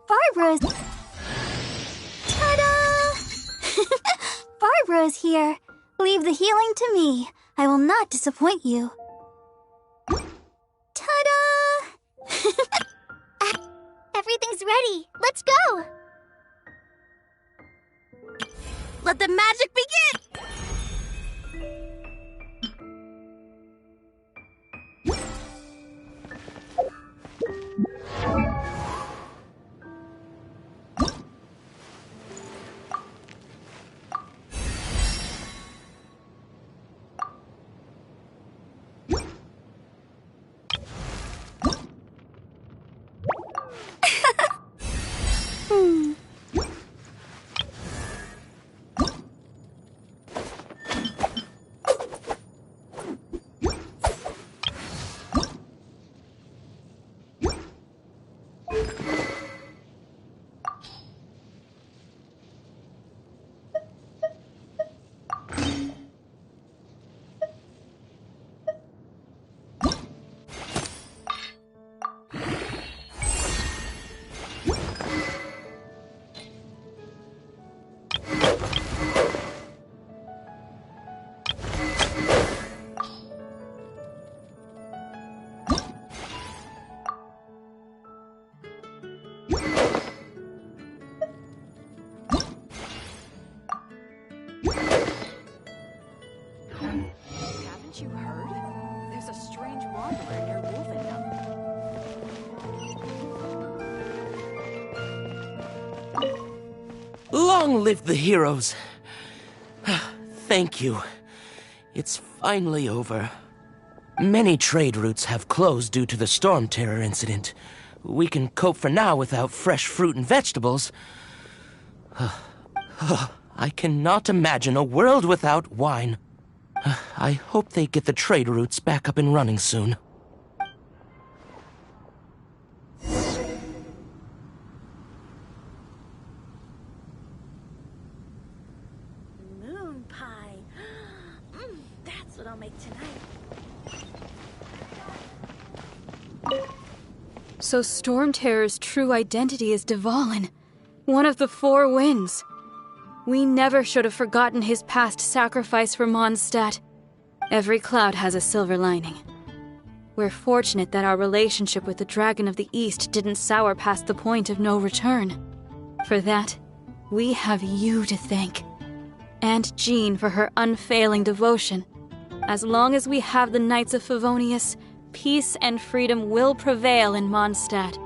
Barbara's... Ta-da! Barbara's here. Leave the healing to me. I will not disappoint you. Ta-da! Everything's ready. Let's go! Let the magic begin! Haven't you heard? There's a strange wanderer near Wolfendom. Long live the heroes. Thank you. It's finally over. Many trade routes have closed due to the Storm Terror incident. We can cope for now without fresh fruit and vegetables. I cannot imagine a world without wine. I hope they get the trade routes back up and running soon. Moon pie. That's what I'll make tonight. So Storm Terror's true identity is Dvalin, one of the Four Winds. We never should have forgotten his past sacrifice for Mondstadt. Every cloud has a silver lining. We're fortunate that our relationship with the Dragon of the East didn't sour past the point of no return. For that, we have you to thank. And Jean for her unfailing devotion. As long as we have the Knights of Favonius, peace and freedom will prevail in Mondstadt.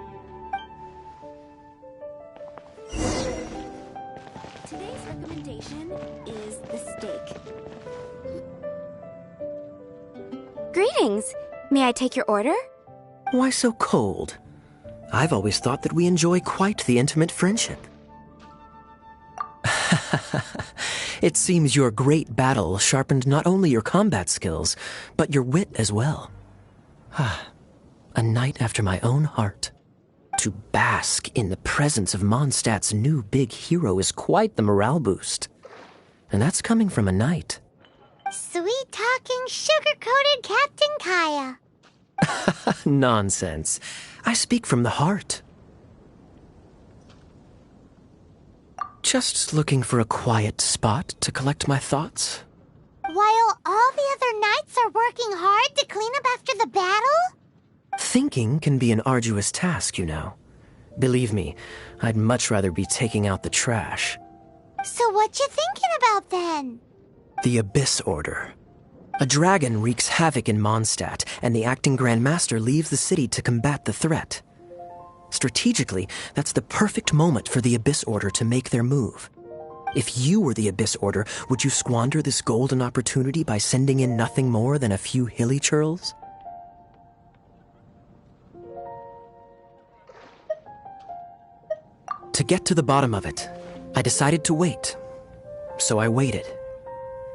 Today's recommendation is the steak. Greetings. May I take your order? Why so cold? I've always thought that we enjoy quite the intimate friendship. It seems your great battle sharpened not only your combat skills, but your wit as well. A knight after my own heart. To bask in the presence of Mondstadt's new big hero is quite the morale boost. And that's coming from a knight. Sweet-talking, sugar-coated Captain Kaya. Nonsense. I speak from the heart. Just looking for a quiet spot to collect my thoughts. While all the other knights are working hard to clean up after the battle? Thinking can be an arduous task, you know. Believe me, I'd much rather be taking out the trash. So what you thinking about then? The Abyss Order. A dragon wreaks havoc in Mondstadt, and the acting Grand Master leaves the city to combat the threat. Strategically, that's the perfect moment for the Abyss Order to make their move. If you were the Abyss Order, would you squander this golden opportunity by sending in nothing more than a few hilly churls? To get to the bottom of it, I decided to wait. So I waited,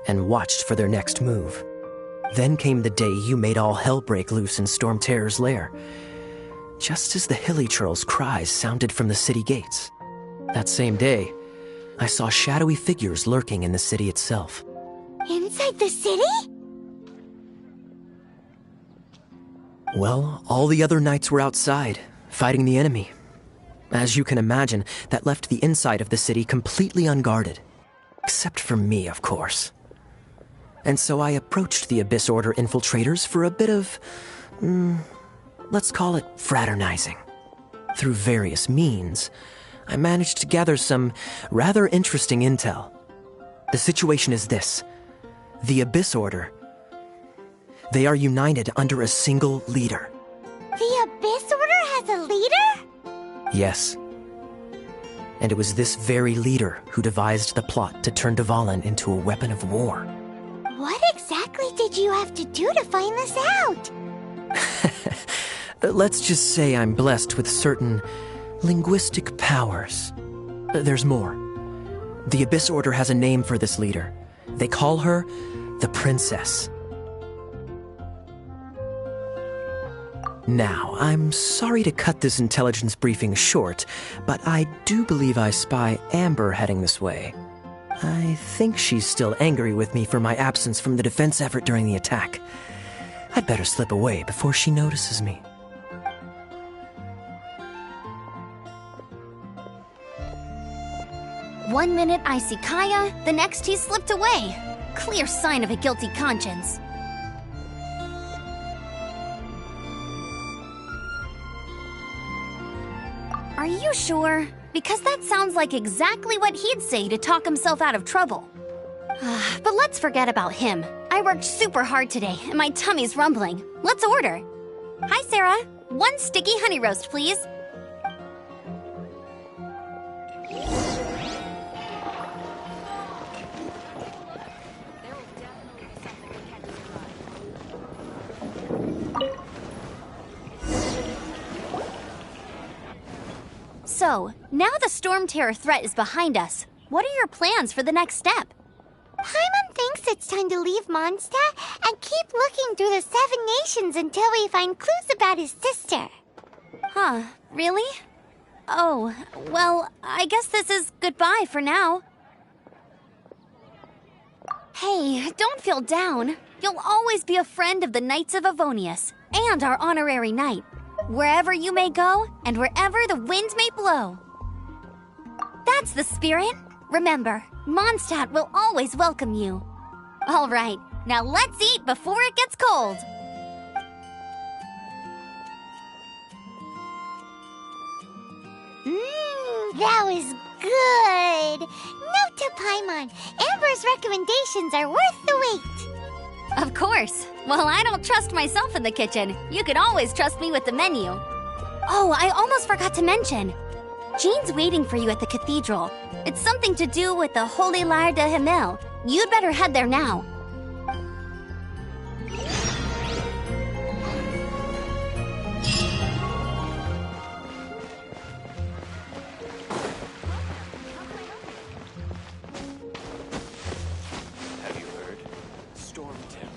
and watched for their next move. Then came the day you made all hell break loose in Storm Terror's lair, just as the hilly churl's cries sounded from the city gates. That same day, I saw shadowy figures lurking in the city itself. Inside the city? Well, all the other knights were outside, fighting the enemy. As you can imagine, that left the inside of the city completely unguarded. Except for me, of course. And so I approached the Abyss Order infiltrators for a bit of, let's call it fraternizing. Through various means, I managed to gather some rather interesting intel. The situation is this. The Abyss Order, they are united under a single leader. The Abyss Order has a leader? Yes. And it was this very leader who devised the plot to turn Dvalin into a weapon of war. What exactly did you have to do to find this out? Let's just say I'm blessed with certain linguistic powers. There's more. The Abyss Order has a name for this leader. They call her the Princess. Now, I'm sorry to cut this intelligence briefing short, but I do believe I spy Amber heading this way. I think she's still angry with me for my absence from the defense effort during the attack. I'd better slip away before she notices me. One minute I see Kaya, the next he's slipped away. Clear sign of a guilty conscience. Are you sure? Because that sounds like exactly what he'd say to talk himself out of trouble. But let's forget about him. I worked super hard today, and my tummy's rumbling. Let's order. Hi, Sarah. 1 sticky honey roast, please. So, now the Storm Terror threat is behind us. What are your plans for the next step? Paimon thinks it's time to leave Mondstadt and keep looking through the 7 nations until we find clues about his sister. Huh, really? Oh, well, I guess this is goodbye for now. Hey, don't feel down. You'll always be a friend of the Knights of Avonius, and our honorary knight. Wherever you may go, and wherever the wind may blow. That's the spirit. Remember, Mondstadt will always welcome you. All right, now let's eat before it gets cold. That was good. Note to Paimon, Amber's recommendations are worth the wait. Of course. Well, I don't trust myself in the kitchen. You can always trust me with the menu. Oh, I almost forgot to mention. Jean's waiting for you at the cathedral. It's something to do with the Holy Lyre de Himmel. You'd better head there now. Have you heard? Storm Terror.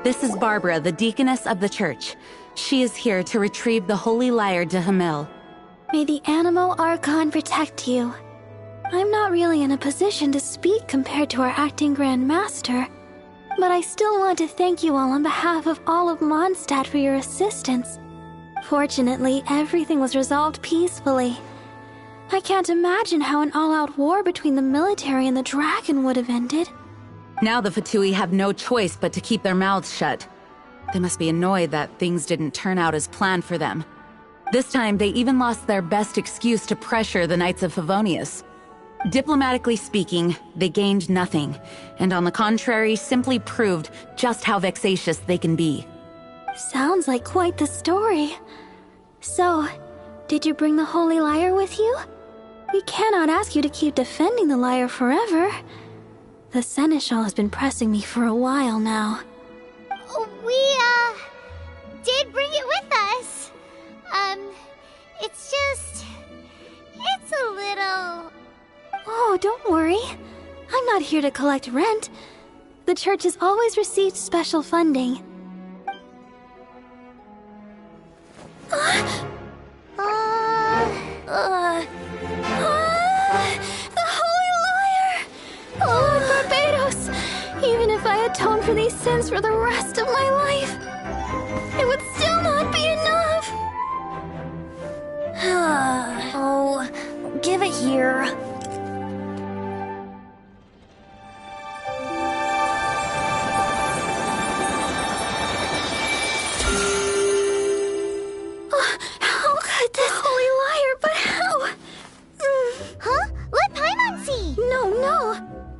This is Barbara, the deaconess of the church. She is here to retrieve the Holy Lyre de Hamel. May the Animal Archon protect you. I'm not really in a position to speak compared to our acting Grand Master, but I still want to thank you all on behalf of all of Mondstadt for your assistance. Fortunately, everything was resolved peacefully. I can't imagine how an all-out war between the military and the dragon would have ended. Now the Fatui have no choice but to keep their mouths shut. They must be annoyed that things didn't turn out as planned for them. This time, they even lost their best excuse to pressure the Knights of Favonius. Diplomatically speaking, they gained nothing, and on the contrary, simply proved just how vexatious they can be. Sounds like quite the story. So, did you bring the Holy Lyre with you? We cannot ask you to keep defending the lyre forever. The Seneschal has been pressing me for a while now. We, did bring it with us. It's a little... Oh, don't worry. I'm not here to collect rent. The church has always received special funding. The Holy Lyre! Lord Barbados! Even if I atone for these sins for the rest of my life, it would still not be enough! Oh, give it here. How could this Holy Lyre, but how? Huh? Let Paimon see! No.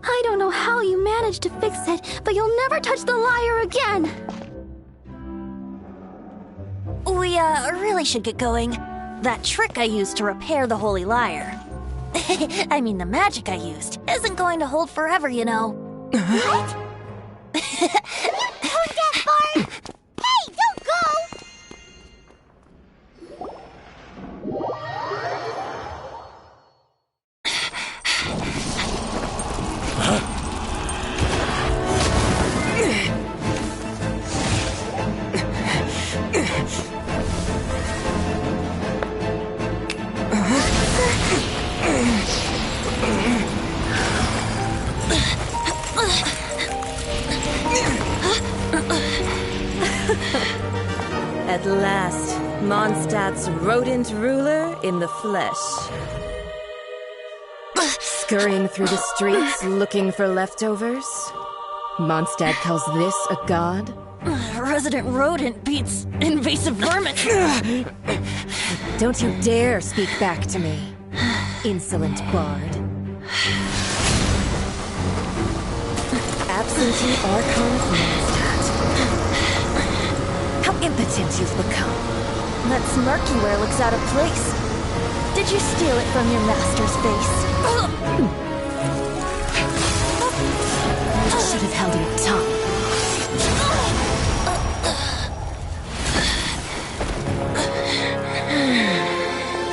I don't know how you managed to fix it, but you'll never touch the lyre again! We, really should get going. That trick I used to repair the Holy Lyre. I mean, the magic I used isn't going to hold forever, you know. What? Tone deaf, Barb! Hey, don't go! At last, Mondstadt's rodent ruler in the flesh. Scurrying through the streets looking for leftovers? Mondstadt calls this a god? Resident rodent beats invasive vermin. Don't you dare speak back to me, insolent bard. Absentee Archon of Mondstadt. How impotent you've become. That smirky wear looks out of place. Did you steal it from your master's face? You should have held your tongue.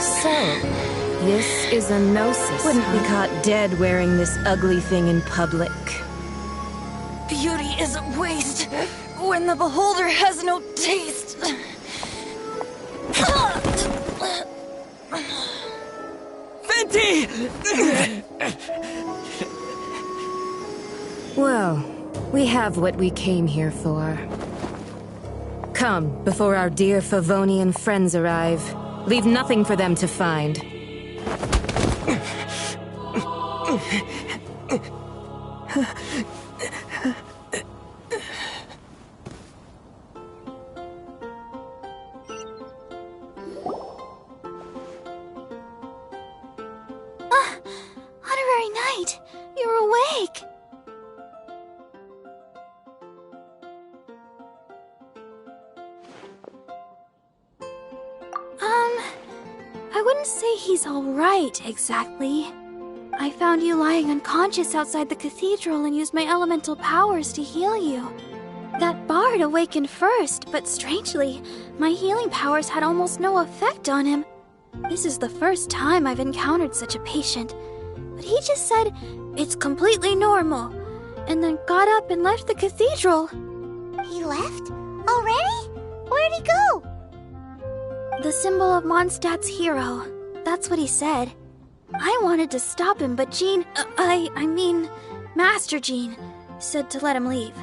So, this is a gnosis. Wouldn't be caught dead wearing this ugly thing in public. Beauty is a waste when the beholder has no taste. Fenty! Well, we have what we came here for. Come, before our dear Favonian friends arrive. Leave nothing for them to find. Honorary Knight, you're awake! I wouldn't say he's alright, exactly. I found you lying unconscious outside the cathedral and used my elemental powers to heal you. That bard awakened first, but strangely, my healing powers had almost no effect on him. This is the first time I've encountered such a patient, but he just said, "It's completely normal," and then got up and left the cathedral. He left? Already? Where'd he go? The symbol of Mondstadt's hero. That's what he said. I wanted to stop him, but Jean... I mean, Master Jean said to let him leave.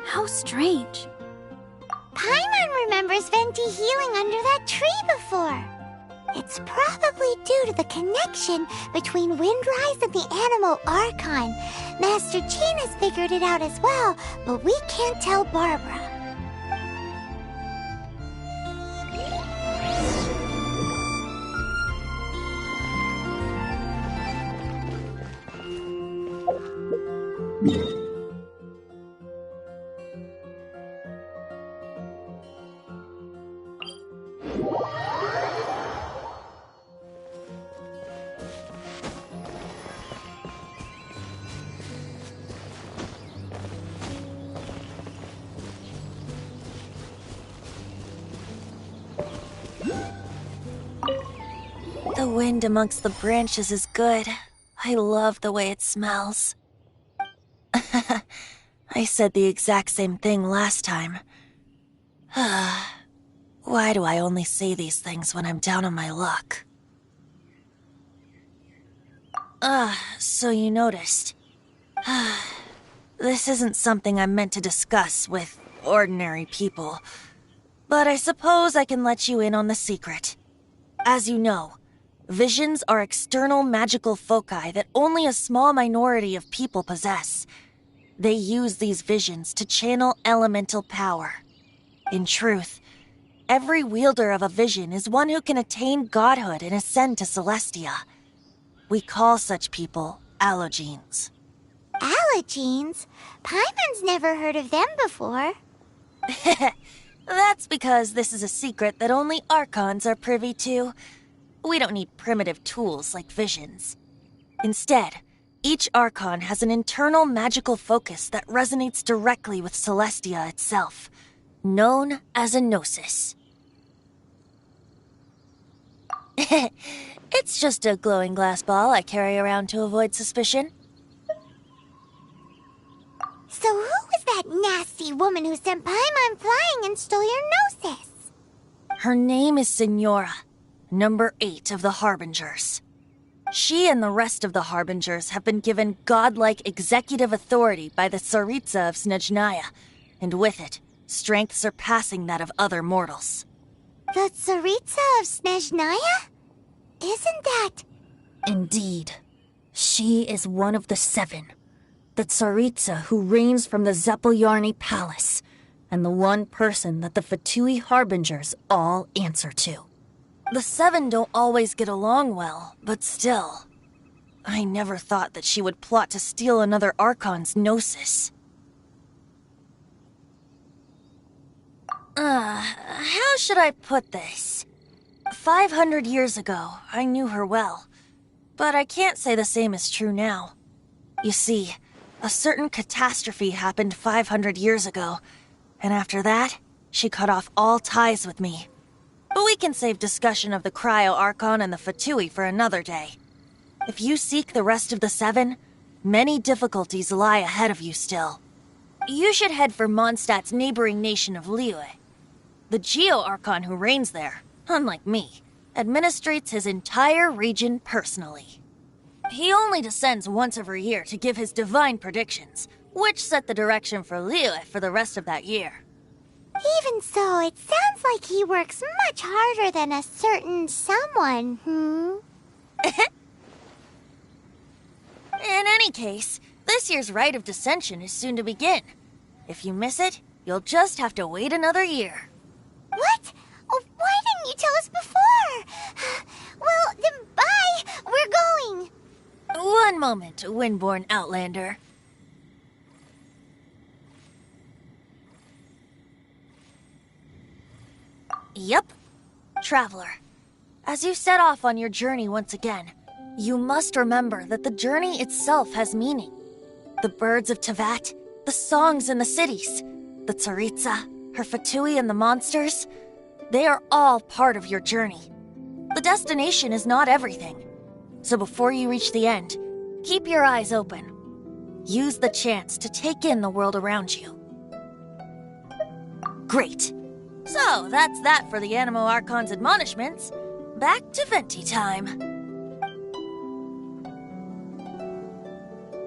How strange. Paimon remembers Venti healing under that tree before. It's probably due to the connection between Windrise and the Animal Archon. Master Jean has figured it out as well, but we can't tell Barbara. The wind amongst the branches is good. I love the way it smells. I said the exact same thing last time. Why do I only say these things when I'm down on my luck? So you noticed. This isn't something I'm meant to discuss with ordinary people, but I suppose I can let you in on the secret. As you know, visions are external magical foci that only a small minority of people possess. They use these visions to channel elemental power. In truth, every wielder of a vision is one who can attain godhood and ascend to Celestia. We call such people allogenes. Allogenes? Paimon's never heard of them before. That's because this is a secret that only Archons are privy to. We don't need primitive tools like visions. Instead, each Archon has an internal magical focus that resonates directly with Celestia itself, known as a gnosis. It's just a glowing glass ball I carry around to avoid suspicion. So who was that nasty woman who sent Paimon flying and stole your gnosis? Her name is Signora, number 8 of the Harbingers. She and the rest of the Harbingers have been given godlike executive authority by the Tsaritsa of Snezhnaya, and with it, strength surpassing that of other mortals. The Tsaritsa of Snezhnaya? Isn't that... Indeed. She is one of the 7. The Tsaritsa who reigns from the Zeppeljärni Palace, and the one person that the Fatui Harbingers all answer to. The 7 don't always get along well, but still. I never thought that she would plot to steal another Archon's gnosis. How should I put this? 500 years ago, I knew her well, but I can't say the same is true now. You see, a certain catastrophe happened 500 years ago, and after that, she cut off all ties with me. But we can save discussion of the Cryo Archon and the Fatui for another day. If you seek the rest of the 7, many difficulties lie ahead of you still. You should head for Mondstadt's neighboring nation of Liyue. The Geo Archon who reigns there, unlike me, administrates his entire region personally. He only descends once every year to give his divine predictions, which set the direction for Liyue for the rest of that year. Even so, it sounds like he works much harder than a certain someone, In any case, this year's Rite of Descension is soon to begin. If you miss it, you'll just have to wait another year. What? Oh, why didn't you tell us before? Well, then bye! We're going! One moment, Windborn Outlander. Yep, Traveler. As you set off on your journey once again, you must remember that the journey itself has meaning. The birds of Tevat, the songs in the cities, the Tsaritsa, her Fatui and the monsters, they are all part of your journey. The destination is not everything. So before you reach the end, keep your eyes open. Use the chance to take in the world around you. Great. So, that's that for the Animo Archon's admonishments. Back to Venti time.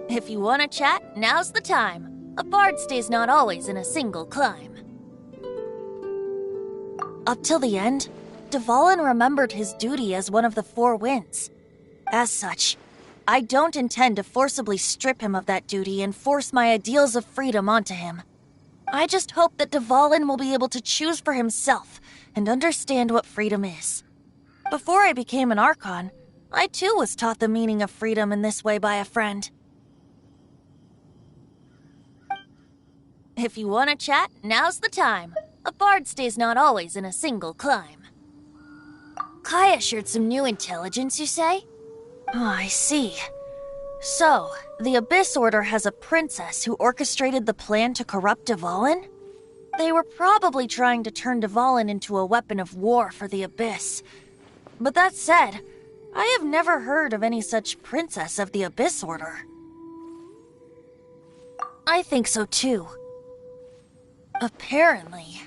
If you want to chat, now's the time. A bard stays not always in a single climb. Up till the end, Dvalin remembered his duty as one of the Four Winds. As such, I don't intend to forcibly strip him of that duty and force my ideals of freedom onto him. I just hope that Dvalin will be able to choose for himself and understand what freedom is. Before I became an Archon, I too was taught the meaning of freedom in this way by a friend. If you want to chat, now's the time. A bard stays not always in a single climb. Kaya shared some new intelligence, you say? Oh, I see. So, the Abyss Order has a princess who orchestrated the plan to corrupt Dvalin? They were probably trying to turn Dvalin into a weapon of war for the Abyss. But that said, I have never heard of any such princess of the Abyss Order. I think so too. Apparently.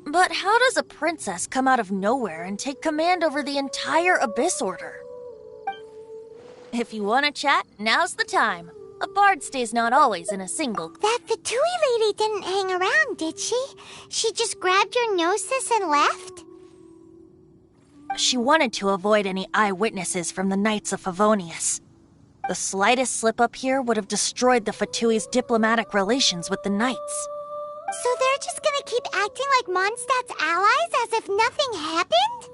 But how does a princess come out of nowhere and take command over the entire Abyss Order? If you want to chat, now's the time. A bard stays not always in a single... That Fatui lady didn't hang around, did she? She just grabbed your gnosis and left? She wanted to avoid any eyewitnesses from the Knights of Favonius. The slightest slip-up here would have destroyed the Fatui's diplomatic relations with the Knights. So they're just gonna keep acting like Mondstadt's allies as if nothing happened?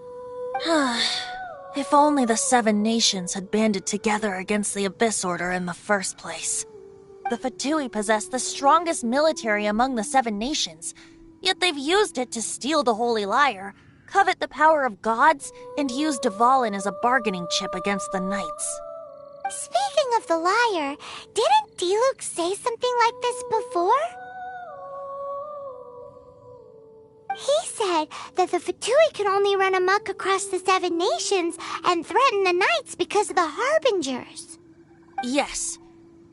If only the Seven Nations had banded together against the Abyss Order in the first place. The Fatui possess the strongest military among the Seven Nations, yet they've used it to steal the Holy Lyre, covet the power of gods, and use Dvalin as a bargaining chip against the Knights. Speaking of the Lyre, didn't Diluc say something like this before? He said that the Fatui can only run amok across the Seven Nations and threaten the Knights because of the Harbingers. Yes.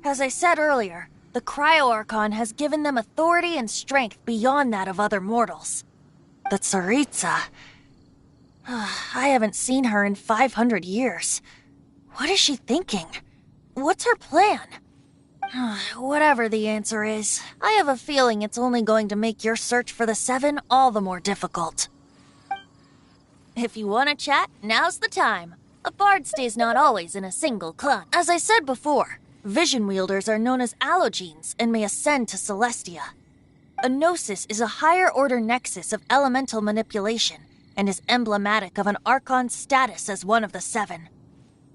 As I said earlier, the Cryo-Archon has given them authority and strength beyond that of other mortals. The Tsaritsa... I haven't seen her in 500 years. What is she thinking? What's her plan? Whatever the answer is, I have a feeling it's only going to make your search for the Seven all the more difficult. If you want to chat, now's the time. A bard stays not always in a single climb. As I said before, vision wielders are known as allogenes and may ascend to Celestia. A gnosis is a higher-order nexus of elemental manipulation and is emblematic of an Archon's status as one of the Seven.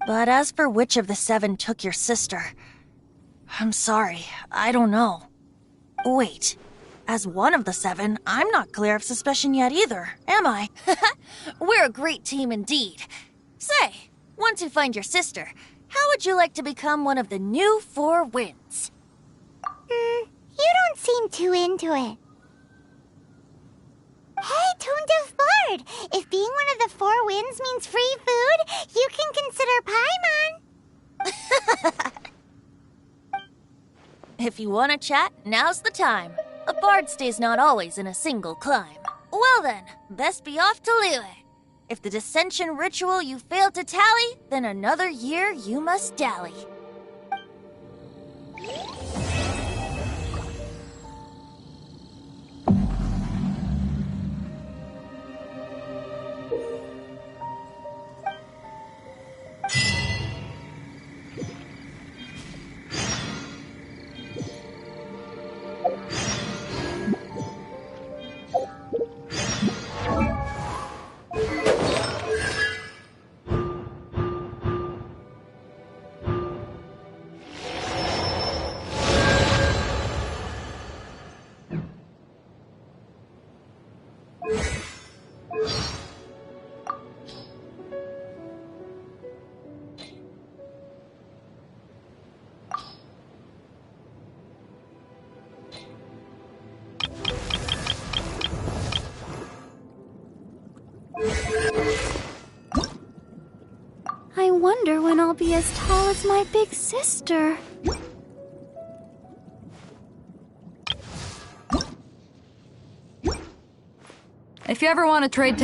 But as for which of the Seven took your sister... I'm sorry, I don't know. Wait, as one of the Seven, I'm not clear of suspicion yet either, am I? We're a great team indeed. Say, once you find your sister, how would you like to become one of the new Four Winds? You don't seem too into it. Hey, Toon-Diff Bard! If being one of the Four Winds means free food, you can consider Paimon. If you want to chat, now's the time. A bard stays not always in a single climb. Well then, best be off to Liyue. If the dissension ritual you failed to tally, then another year you must dally. I wonder when I'll be as tall as my big sister. If you ever want to trade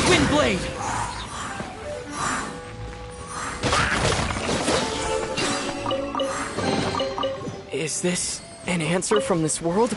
Windblade! Is this an answer from this world?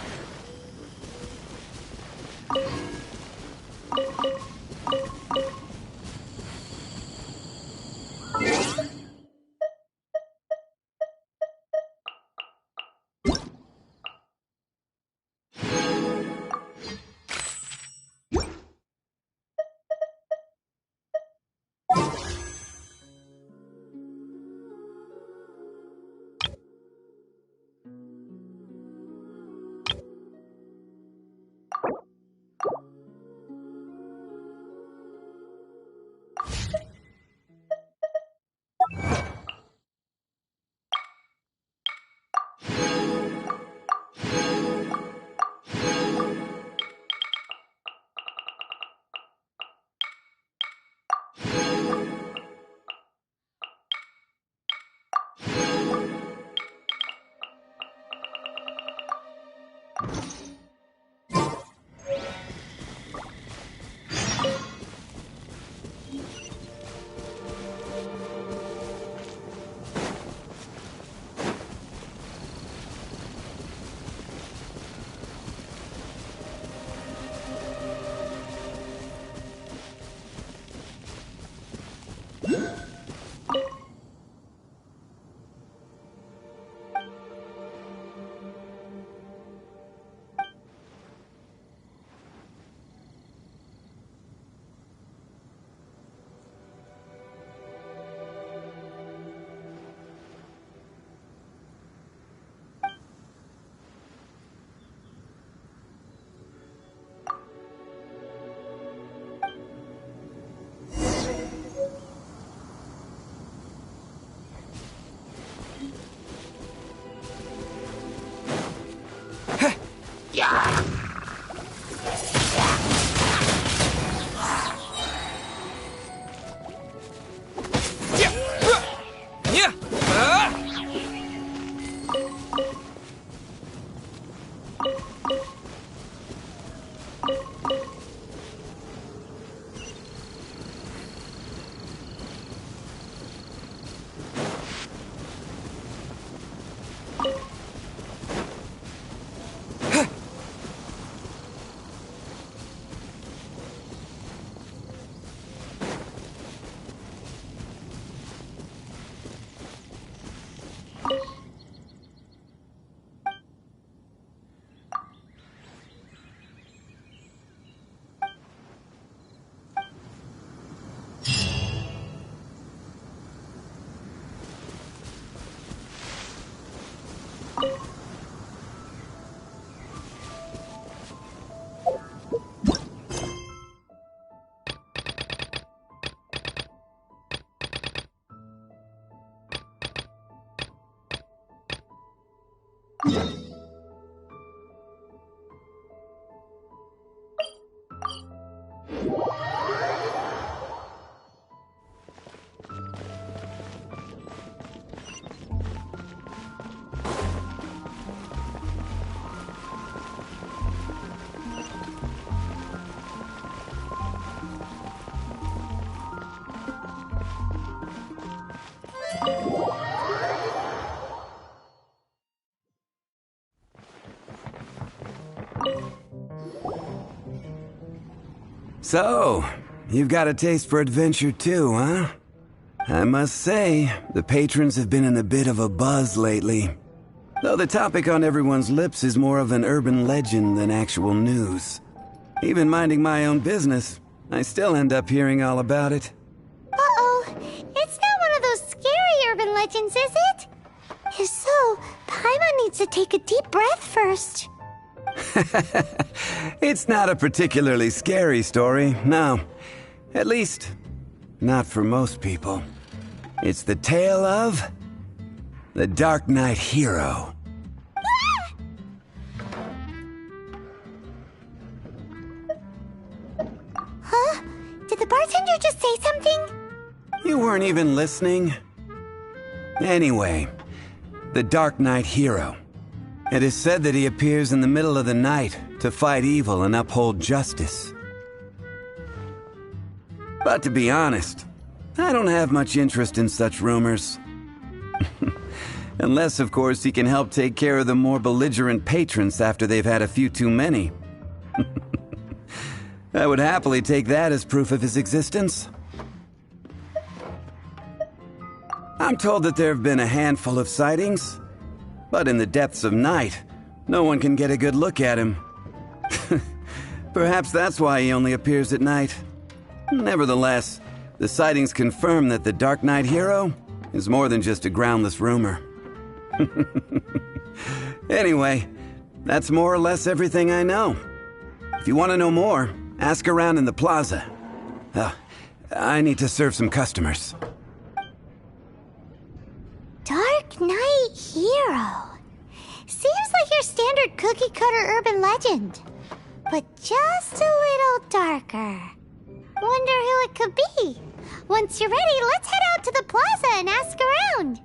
So, you've got a taste for adventure too, huh? I must say, the patrons have been in a bit of a buzz lately. Though the topic on everyone's lips is more of an urban legend than actual news. Even minding my own business, I still end up hearing all about it. Uh-oh. It's not one of those scary urban legends, is it? If so, Paimon needs to take a deep breath first. It's not a particularly scary story, no. At least, not for most people. It's the tale of the Dark Knight Hero. Huh? Did the bartender just say something? You weren't even listening. Anyway, the Dark Knight Hero. It is said that he appears in the middle of the night to fight evil and uphold justice. But to be honest, I don't have much interest in such rumors. Unless, of course, he can help take care of the more belligerent patrons after they've had a few too many. I would happily take that as proof of his existence. I'm told that there have been a handful of sightings, but in the depths of night, no one can get a good look at him. Perhaps that's why he only appears at night. Nevertheless, the sightings confirm that the Dark Knight Hero is more than just a groundless rumor. Anyway, that's more or less everything I know. If you want to know more, ask around in the plaza. I need to serve some customers. Dark Knight Hero. Seems like your standard cookie-cutter urban legend. But just a little darker. Wonder who it could be. Once you're ready, let's head out to the plaza and ask around.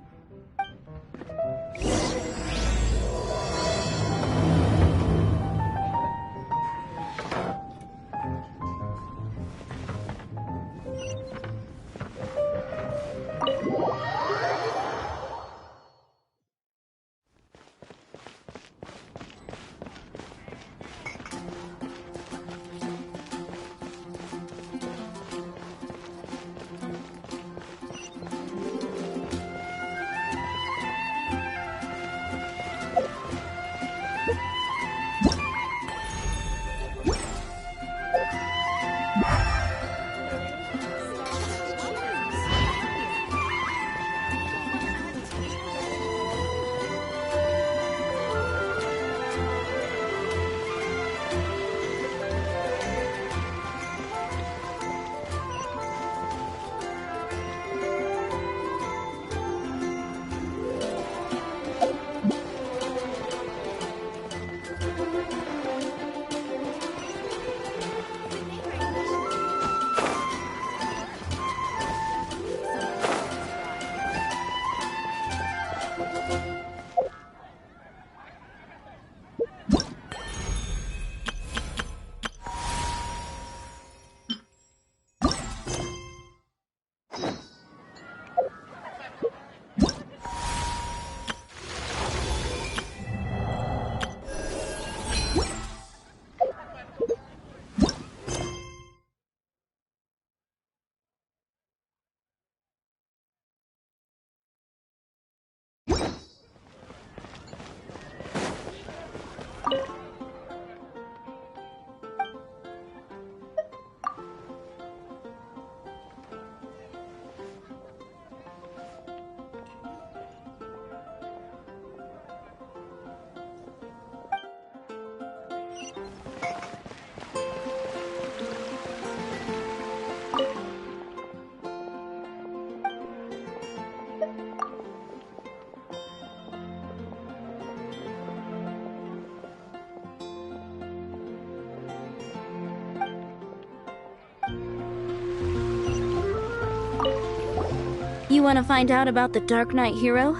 You want to find out about the Dark Knight hero?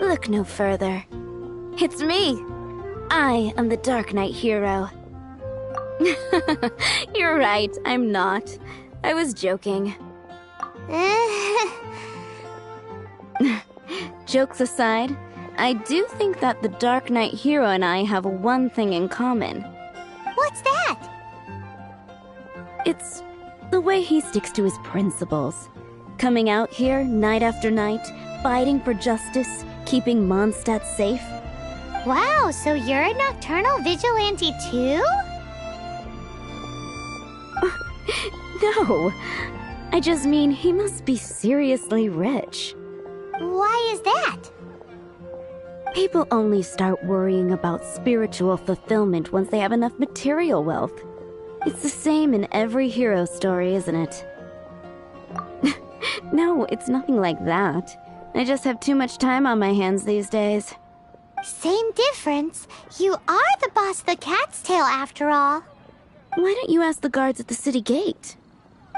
Look no further. It's me. I am the Dark Knight hero. You're right, I'm not. I was joking. Jokes aside, I do think that the Dark Knight hero and I have one thing in common. What's that? It's the way he sticks to his principles. Coming out here night after night, fighting for justice, keeping Mondstadt safe. Wow, so you're a nocturnal vigilante too? No, I just mean he must be seriously rich. Why is that? People only start worrying about spiritual fulfillment once they have enough material wealth. It's the same in every hero story, isn't it? No, it's nothing like that. I just have too much time on my hands these days. Same difference. You are the boss of the Cat's Tail after all. Why don't you ask the guards at the city gate?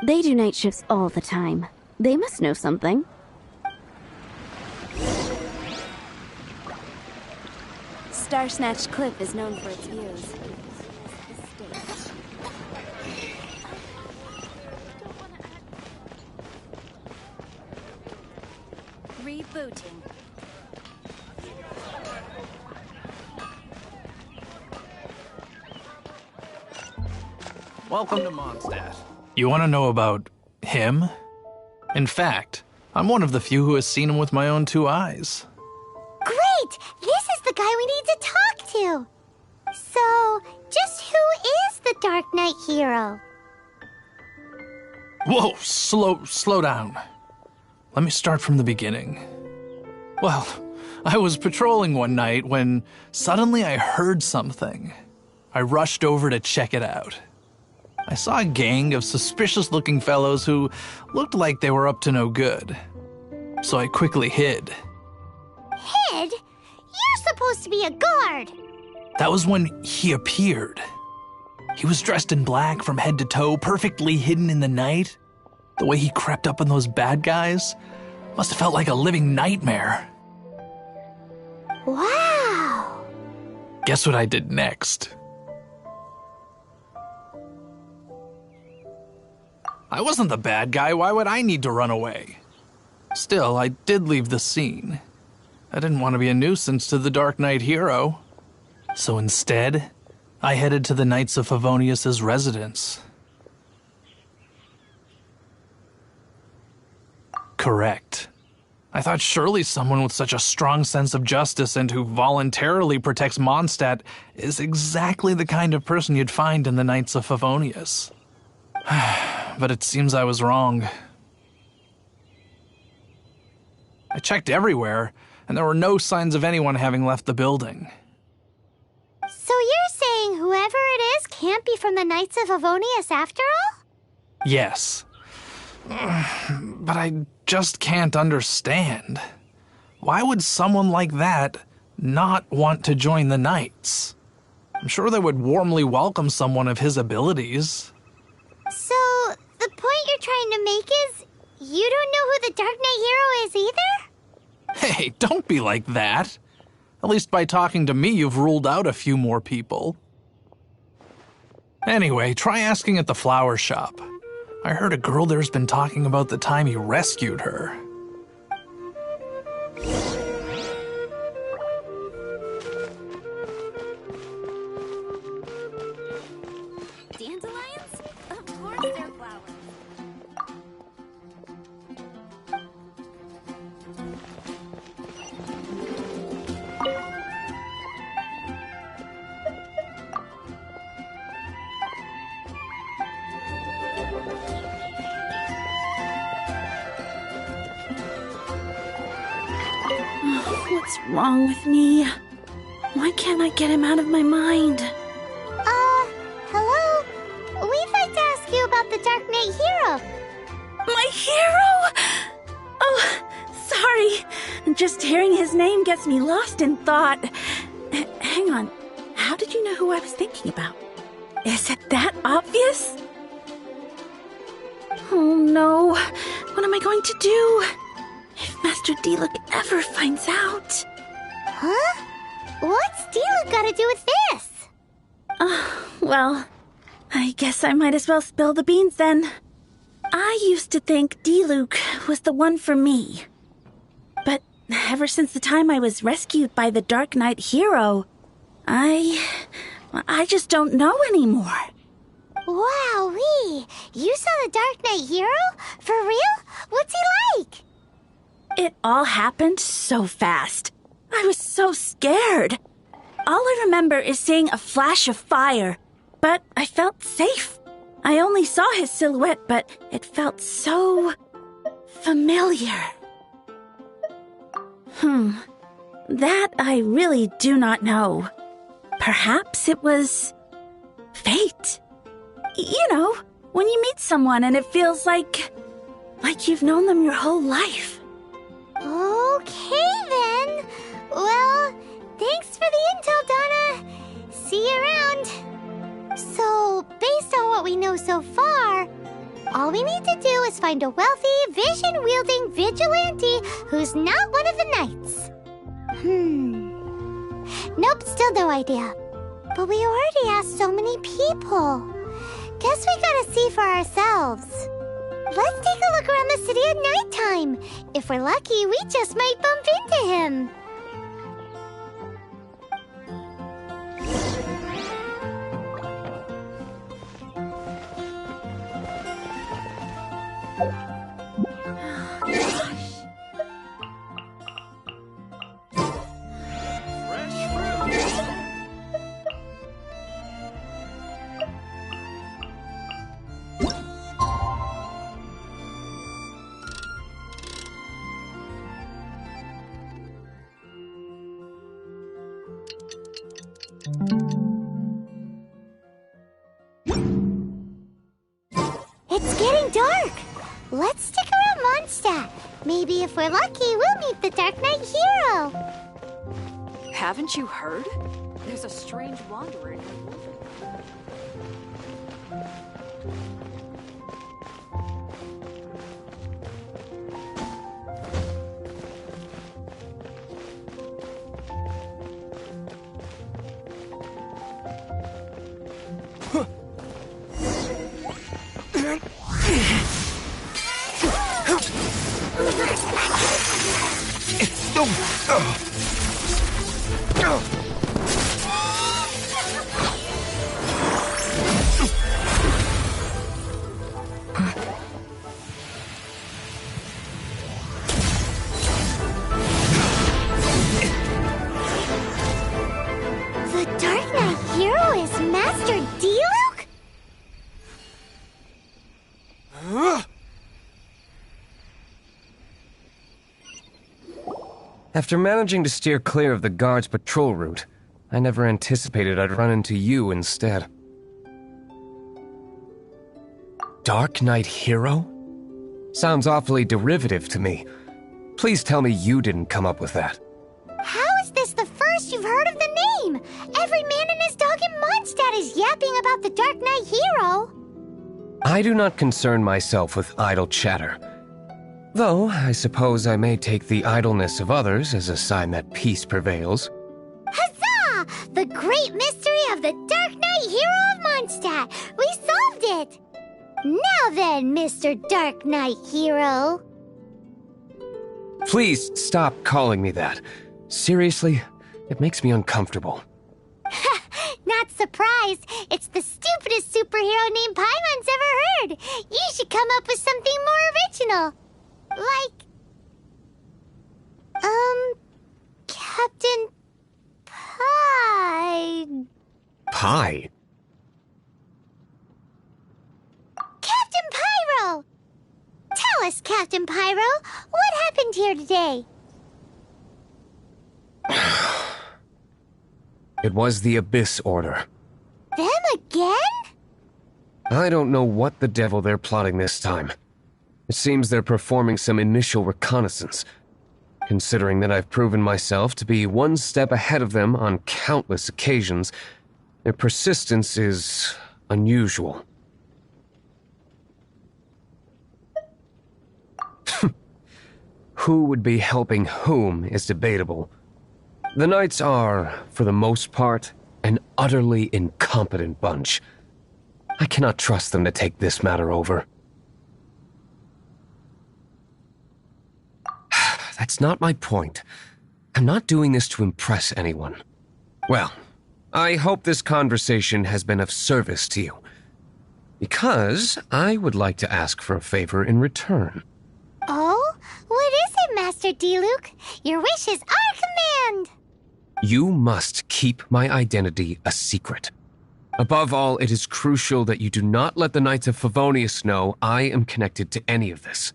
They do night shifts all the time. They must know something. Starsnatch Cliff is known for its views. Rebooting. Welcome to Mondstadt. You want to know about him? In fact, I'm one of the few who has seen him with my own two eyes. Great! This is the guy we need to talk to! So, just who is the Dark Knight hero? Whoa, slow down. Let me start from the beginning. Well, I was patrolling one night when suddenly I heard something. I rushed over to check it out. I saw a gang of suspicious-looking fellows who looked like they were up to no good. So I quickly hid. Hid? You're supposed to be a guard! That was when he appeared. He was dressed in black from head to toe, perfectly hidden in the night. The way he crept up on those bad guys must have felt like a living nightmare. Wow! Guess what I did next? I wasn't the bad guy. Why would I need to run away? Still, I did leave the scene. I didn't want to be a nuisance to the Dark Knight hero. So instead, I headed to the Knights of Favonius' residence. Correct. I thought surely someone with such a strong sense of justice and who voluntarily protects Mondstadt is exactly the kind of person you'd find in the Knights of Favonius. But it seems I was wrong. I checked everywhere, and there were no signs of anyone having left the building. So you're saying whoever it is can't be from the Knights of Favonius after all? Yes. But I just can't understand. Why would someone like that not want to join the Knights? I'm sure they would warmly welcome someone of his abilities. So, the point you're trying to make is, you don't know who the Dark Knight hero is either? Hey, don't be like that. At least by talking to me, you've ruled out a few more people. Anyway, try asking at the flower shop. I heard a girl there's been talking about the time you rescued her. Dandelions? Of course they're flowers. What's wrong with me? Why can't I get him out of my mind? Hello? We'd like to ask you about the Dark Knight hero. My hero? Oh, sorry. Just hearing his name gets me lost in thought. Hang on. How did you know who I was thinking about? Is it that obvious? Oh no. What am I going to do? If Master Diluc ever finds out... Huh? What's Diluc got to do with this? Well, I guess I might as well spill the beans then. I used to think Diluc was the one for me. But ever since the time I was rescued by the Dark Knight hero, I just don't know anymore. Wowee! You saw the Dark Knight hero? For real? What's he like? It all happened so fast. I was so scared. All I remember is seeing a flash of fire, but I felt safe. I only saw his silhouette, but it felt so familiar. That I really do not know. Perhaps it was fate. You know, when you meet someone and it feels like you've known them your whole life. Okay then. Well, thanks for the intel, Donna. See you around. So, based on what we know so far, all we need to do is find a wealthy, vision-wielding vigilante who's not one of the knights. Nope, still no idea. But we already asked so many people. Guess we gotta see for ourselves. Let's take a look around the city at nighttime. If we're lucky, we just might bump into him. It's getting dark. Let's stick around Mondstadt. Maybe if we're lucky, we'll meet the Dark Knight hero. Haven't you heard? There's a strange wanderer in the After managing to steer clear of the guard's patrol route, I never anticipated I'd run into you instead. Dark Knight hero? Sounds awfully derivative to me. Please tell me you didn't come up with that. How is this the first you've heard of the name? Every man and his dog in Mondstadt is yapping about the Dark Knight hero. I do not concern myself with idle chatter. Though, I suppose I may take the idleness of others as a sign that peace prevails. Huzzah! The great mystery of the Dark Knight hero of Mondstadt! We solved it! Now then, Mr. Dark Knight hero. Please stop calling me that. Seriously, it makes me uncomfortable. Not surprised. It's the stupidest superhero name Paimon's ever heard. You should come up with something more original. Like... Captain... Pie... Pie? Captain Pyro! Tell us, Captain Pyro, what happened here today? It was the Abyss Order. Them again? I don't know what the devil they're plotting this time. It seems they're performing some initial reconnaissance. Considering that I've proven myself to be one step ahead of them on countless occasions, their persistence is unusual. who would be helping whom is debatable. The Knights are, for the most part, an utterly incompetent bunch. I cannot trust them to take this matter over. That's not my point. I'm not doing this to impress anyone. Well, I hope this conversation has been of service to you. Because I would like to ask for a favor in return. Oh? What is it, Master Diluc? Your wish is our command! You must keep my identity a secret. Above all, it is crucial that you do not let the Knights of Favonius know I am connected to any of this.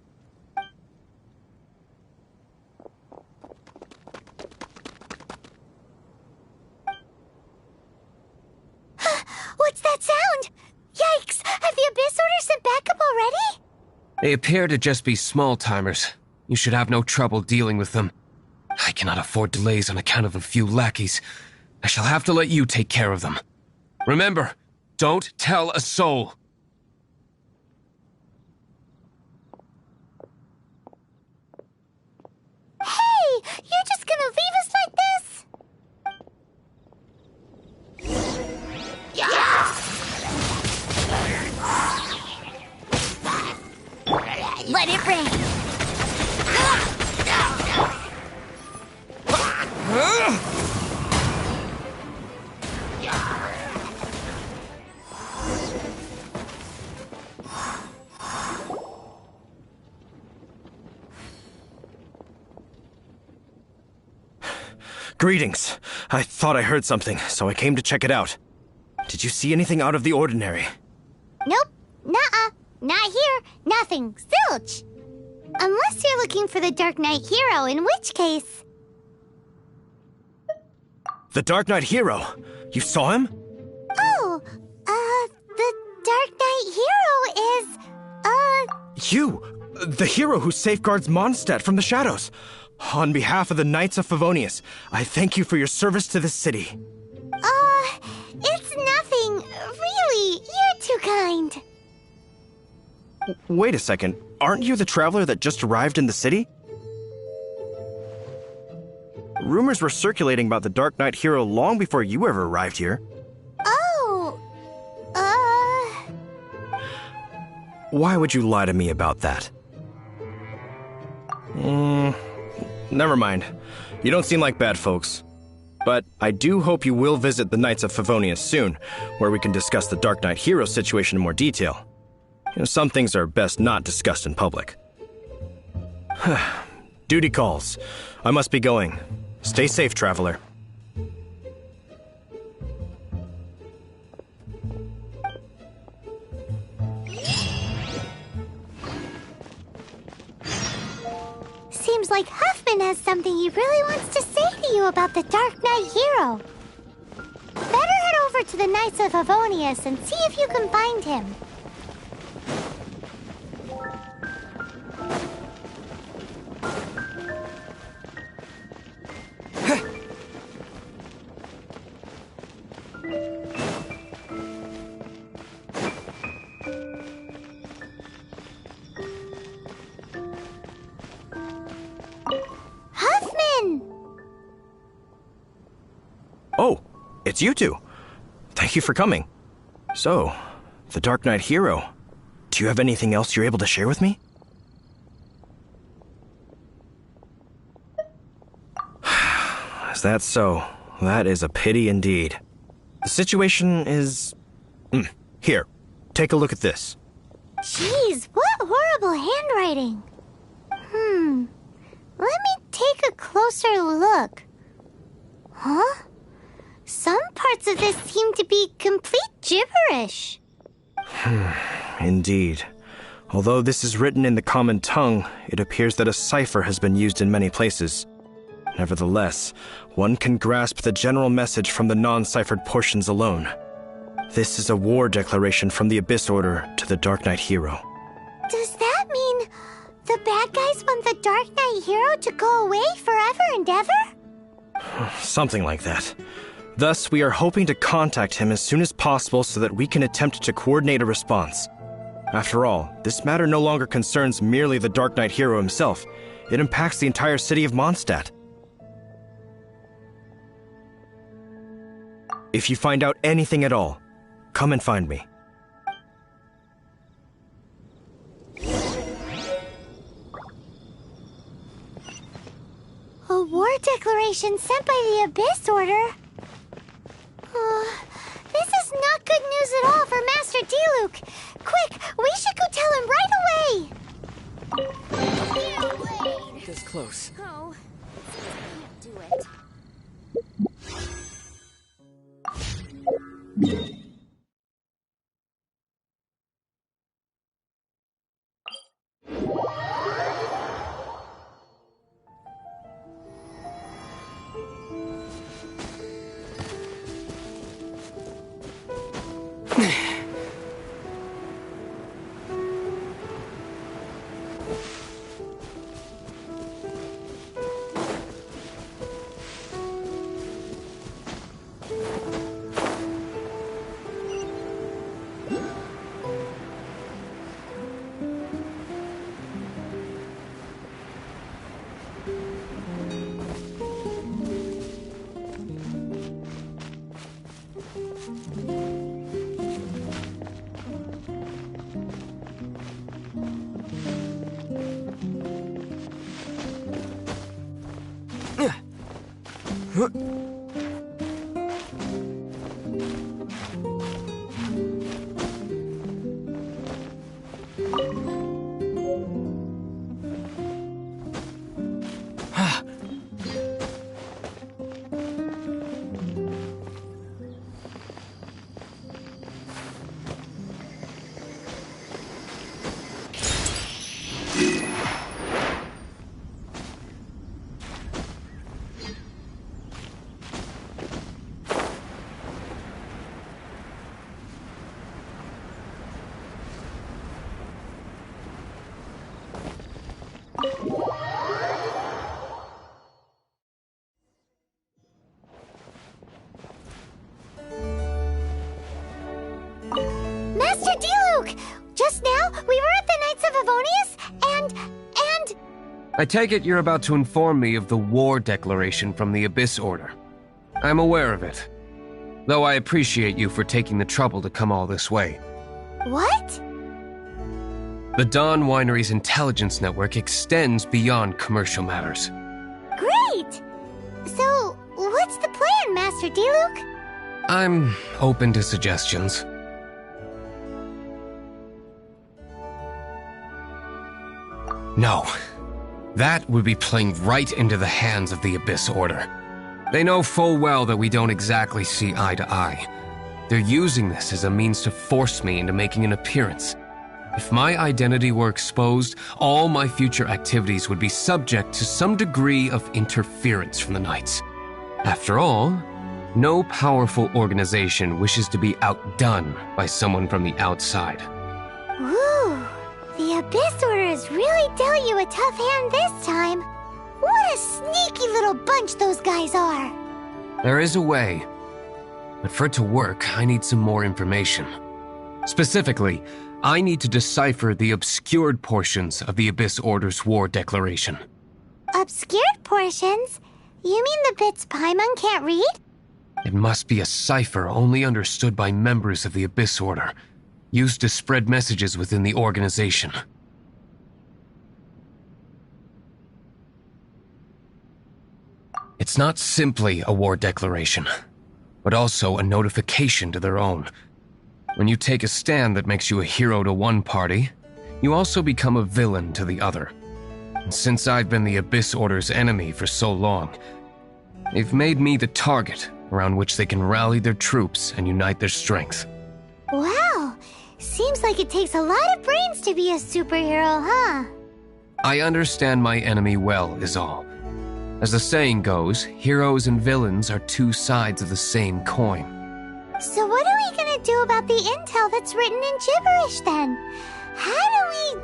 What's that sound? Yikes! Have the Abyss Order sent backup already? They appear to just be small-timers. You should have no trouble dealing with them. I cannot afford delays on account of a few lackeys. I shall have to let you take care of them. Remember, don't tell a soul. Hey! You're just gonna leave us like this? Let it rain! Greetings. I thought I heard something, so I came to check it out. Did you see anything out of the ordinary? Nope. Nuh-uh. Not here. Nothing. Zilch. Unless you're looking for the Dark Knight Hero, in which case... The Dark Knight Hero? You saw him? Oh, the Dark Knight Hero is, You! The hero who safeguards Mondstadt from the shadows. On behalf of the Knights of Favonius, I thank you for your service to this city. It's nothing. Really, you're too kind. Wait a second. Aren't you the traveler that just arrived in the city? Rumors were circulating about the Dark Knight Hero long before you ever arrived here. Oh, Why would you lie to me about that? Never mind. You don't seem like bad folks. But I do hope you will visit the Knights of Favonius soon, where we can discuss the Dark Knight Hero situation in more detail. Some things are best not discussed in public. Duty calls. I must be going. Stay safe, traveler. seems like Huffman has something he really wants to say to you about the Dark Knight Hero. Better head over to the Knights of Favonius and see if you can find him. Oh, it's you two. Thank you for coming. So, the Dark Knight Hero. Do you have anything else you're able to share with me? Is that so? That is a pity indeed. The situation is... Here, take a look at this. Jeez, what horrible handwriting. Let me take a closer look. Huh? Some parts of this seem to be complete gibberish. Indeed. Although this is written in the common tongue, it appears that a cipher has been used in many places. Nevertheless, one can grasp the general message from the non-ciphered portions alone. This is a war declaration from the Abyss Order to the Dark Knight Hero. Does that mean the bad guys want the Dark Knight Hero to go away forever and ever? Something like that. Thus, we are hoping to contact him as soon as possible so that we can attempt to coordinate a response. After all, this matter no longer concerns merely the Dark Knight Hero himself. It impacts the entire city of Mondstadt. If you find out anything at all, come and find me. A war declaration sent by the Abyss Order? This is not good news at all for Master Diluc. Quick, we should go tell him right away! This close. Oh, can't do it. Master Diluc! Just now, we were at the Knights of Avonius, and... I take it you're about to inform me of the war declaration from the Abyss Order. I'm aware of it, though I appreciate you for taking the trouble to come all this way. What? The Dawn Winery's intelligence network extends beyond commercial matters. Great! So, what's the plan, Master Diluc? I'm open to suggestions. No. That would be playing right into the hands of the Abyss Order. They know full well that we don't exactly see eye to eye. They're using this as a means to force me into making an appearance. If my identity were exposed, all my future activities would be subject to some degree of interference from the Knights. After all, no powerful organization wishes to be outdone by someone from the outside. Woo! The Abyss Order has really dealt you a tough hand this time. What a sneaky little bunch those guys are! There is a way, but for it to work, I need some more information. Specifically, I need to decipher the obscured portions of the Abyss Order's war declaration. Obscured portions? You mean the bits Paimon can't read? It must be a cipher only understood by members of the Abyss Order, used to spread messages within the organization. It's not simply a war declaration, but also a notification to their own. When you take a stand that makes you a hero to one party, you also become a villain to the other. And since I've been the Abyss Order's enemy for so long, they've made me the target around which they can rally their troops and unite their strength. Wow! Seems like it takes a lot of brains to be a superhero, huh? I understand my enemy well, is all. As the saying goes, heroes and villains are two sides of the same coin. So what are we gonna do about the intel that's written in gibberish, then? How do we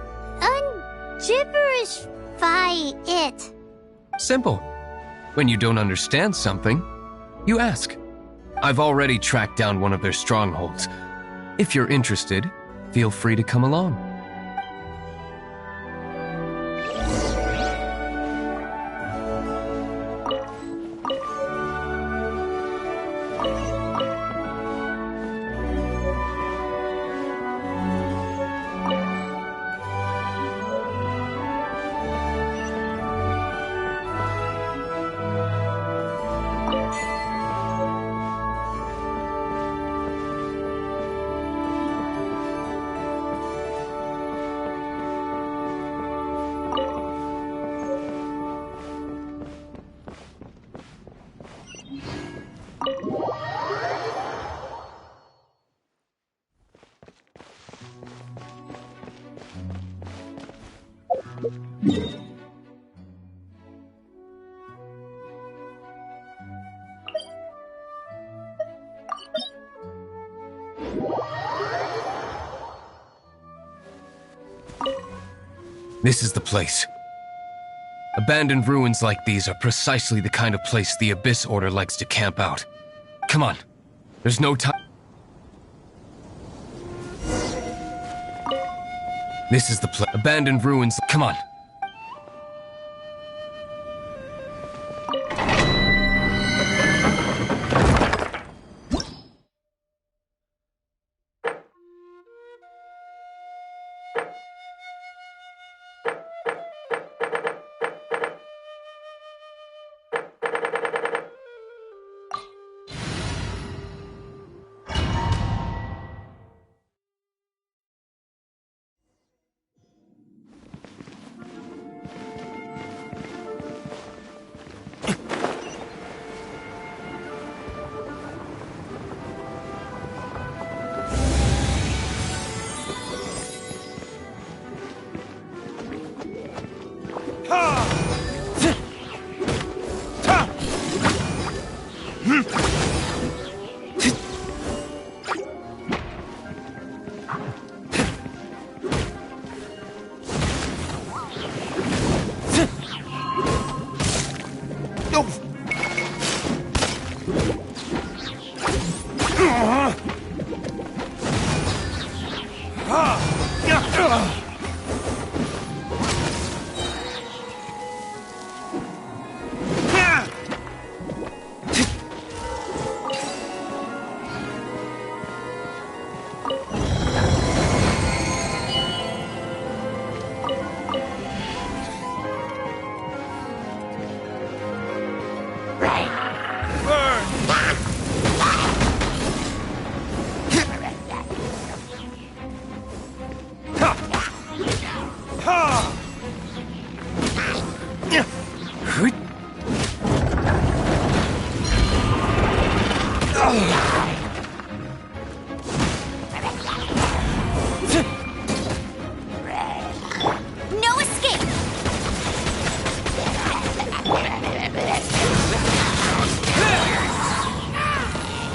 un-gibberishify it? Simple. When you don't understand something, you ask. I've already tracked down one of their strongholds. If you're interested, feel free to come along. This is the place. Abandoned ruins like these are precisely the kind of place the Abyss Order likes to camp out. Come on. There's no time. This is the place. Abandoned ruins. Come on.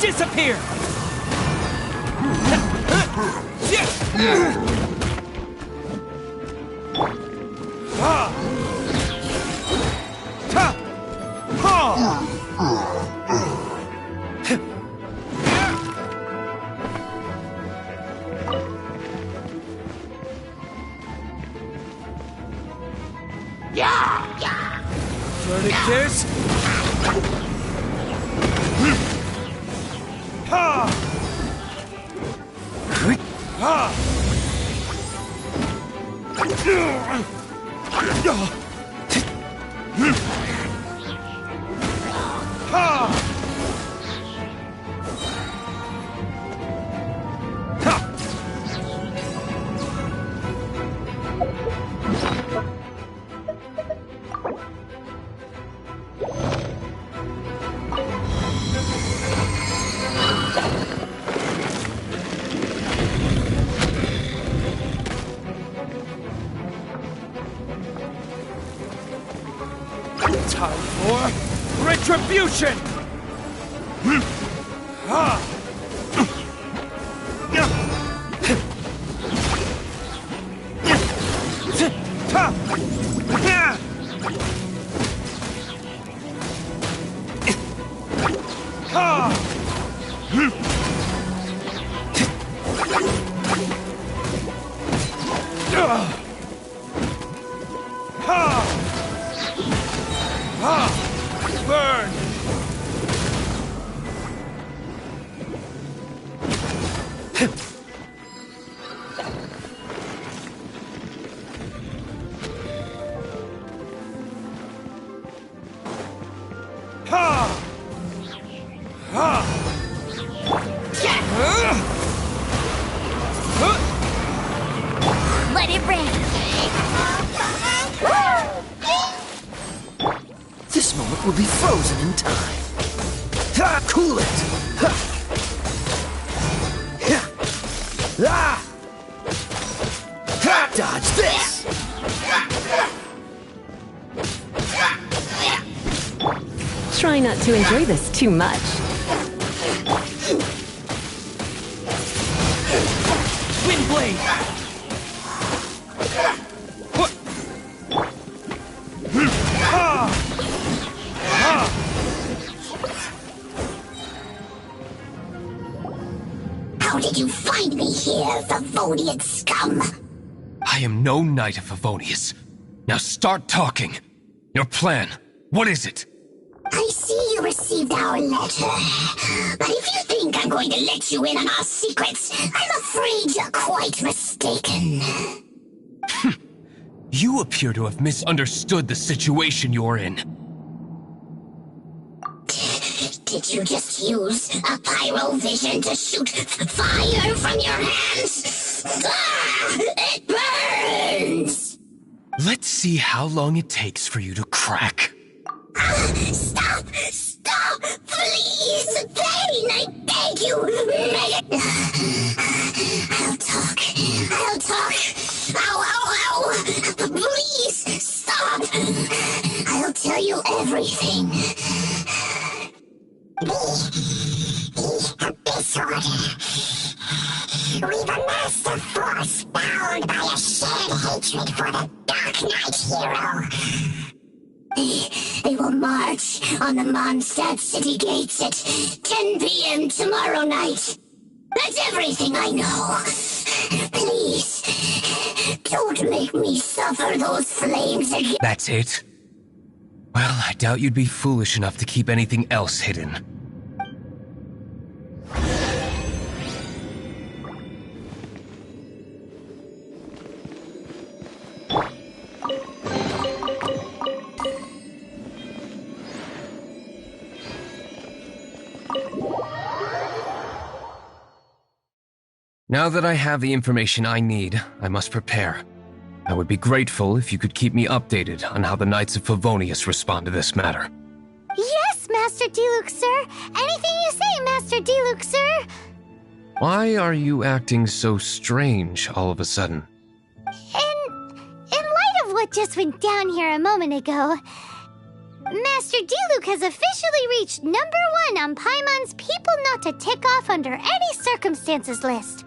Disappear! Verdict Time for retribution! Burn! Let it rain! This moment will be frozen in time. Cool it! Dodge this! Try not to enjoy this too much. Wind blade! find me here, Favonian scum. I am no knight of Favonius. Now start talking. Your plan, what is it? I see you received our letter. But if you think I'm going to let you in on our secrets, I'm afraid you're quite mistaken. You appear to have misunderstood the situation you're in. Did you just use a pyro vision to shoot fire from your hands? Ah, it burns! Let's see how long it takes for you to crack. Stop! Stop! Please! Pain! I beg you! I'll talk. I'll talk. Ow, ow, ow! Please! Stop! I'll tell you everything. Disorder. We've amassed a force bound by a shared hatred for the Dark Knight hero. They will march on the Mondstadt city gates at 10 p.m. tomorrow night. That's everything I know. Please, don't make me suffer those flames again. That's it? Well, I doubt you'd be foolish enough to keep anything else hidden. Now that I have the information I need, I must prepare. I would be grateful if you could keep me updated on how the Knights of Favonius respond to this matter. Yes, Master Diluc, sir. Anything you say, Master Diluc, sir. Why are you acting so strange all of a sudden? In light of what just went down here a moment ago, Master Diluc has officially reached #1 on Paimon's people not to tick off under any circumstances list.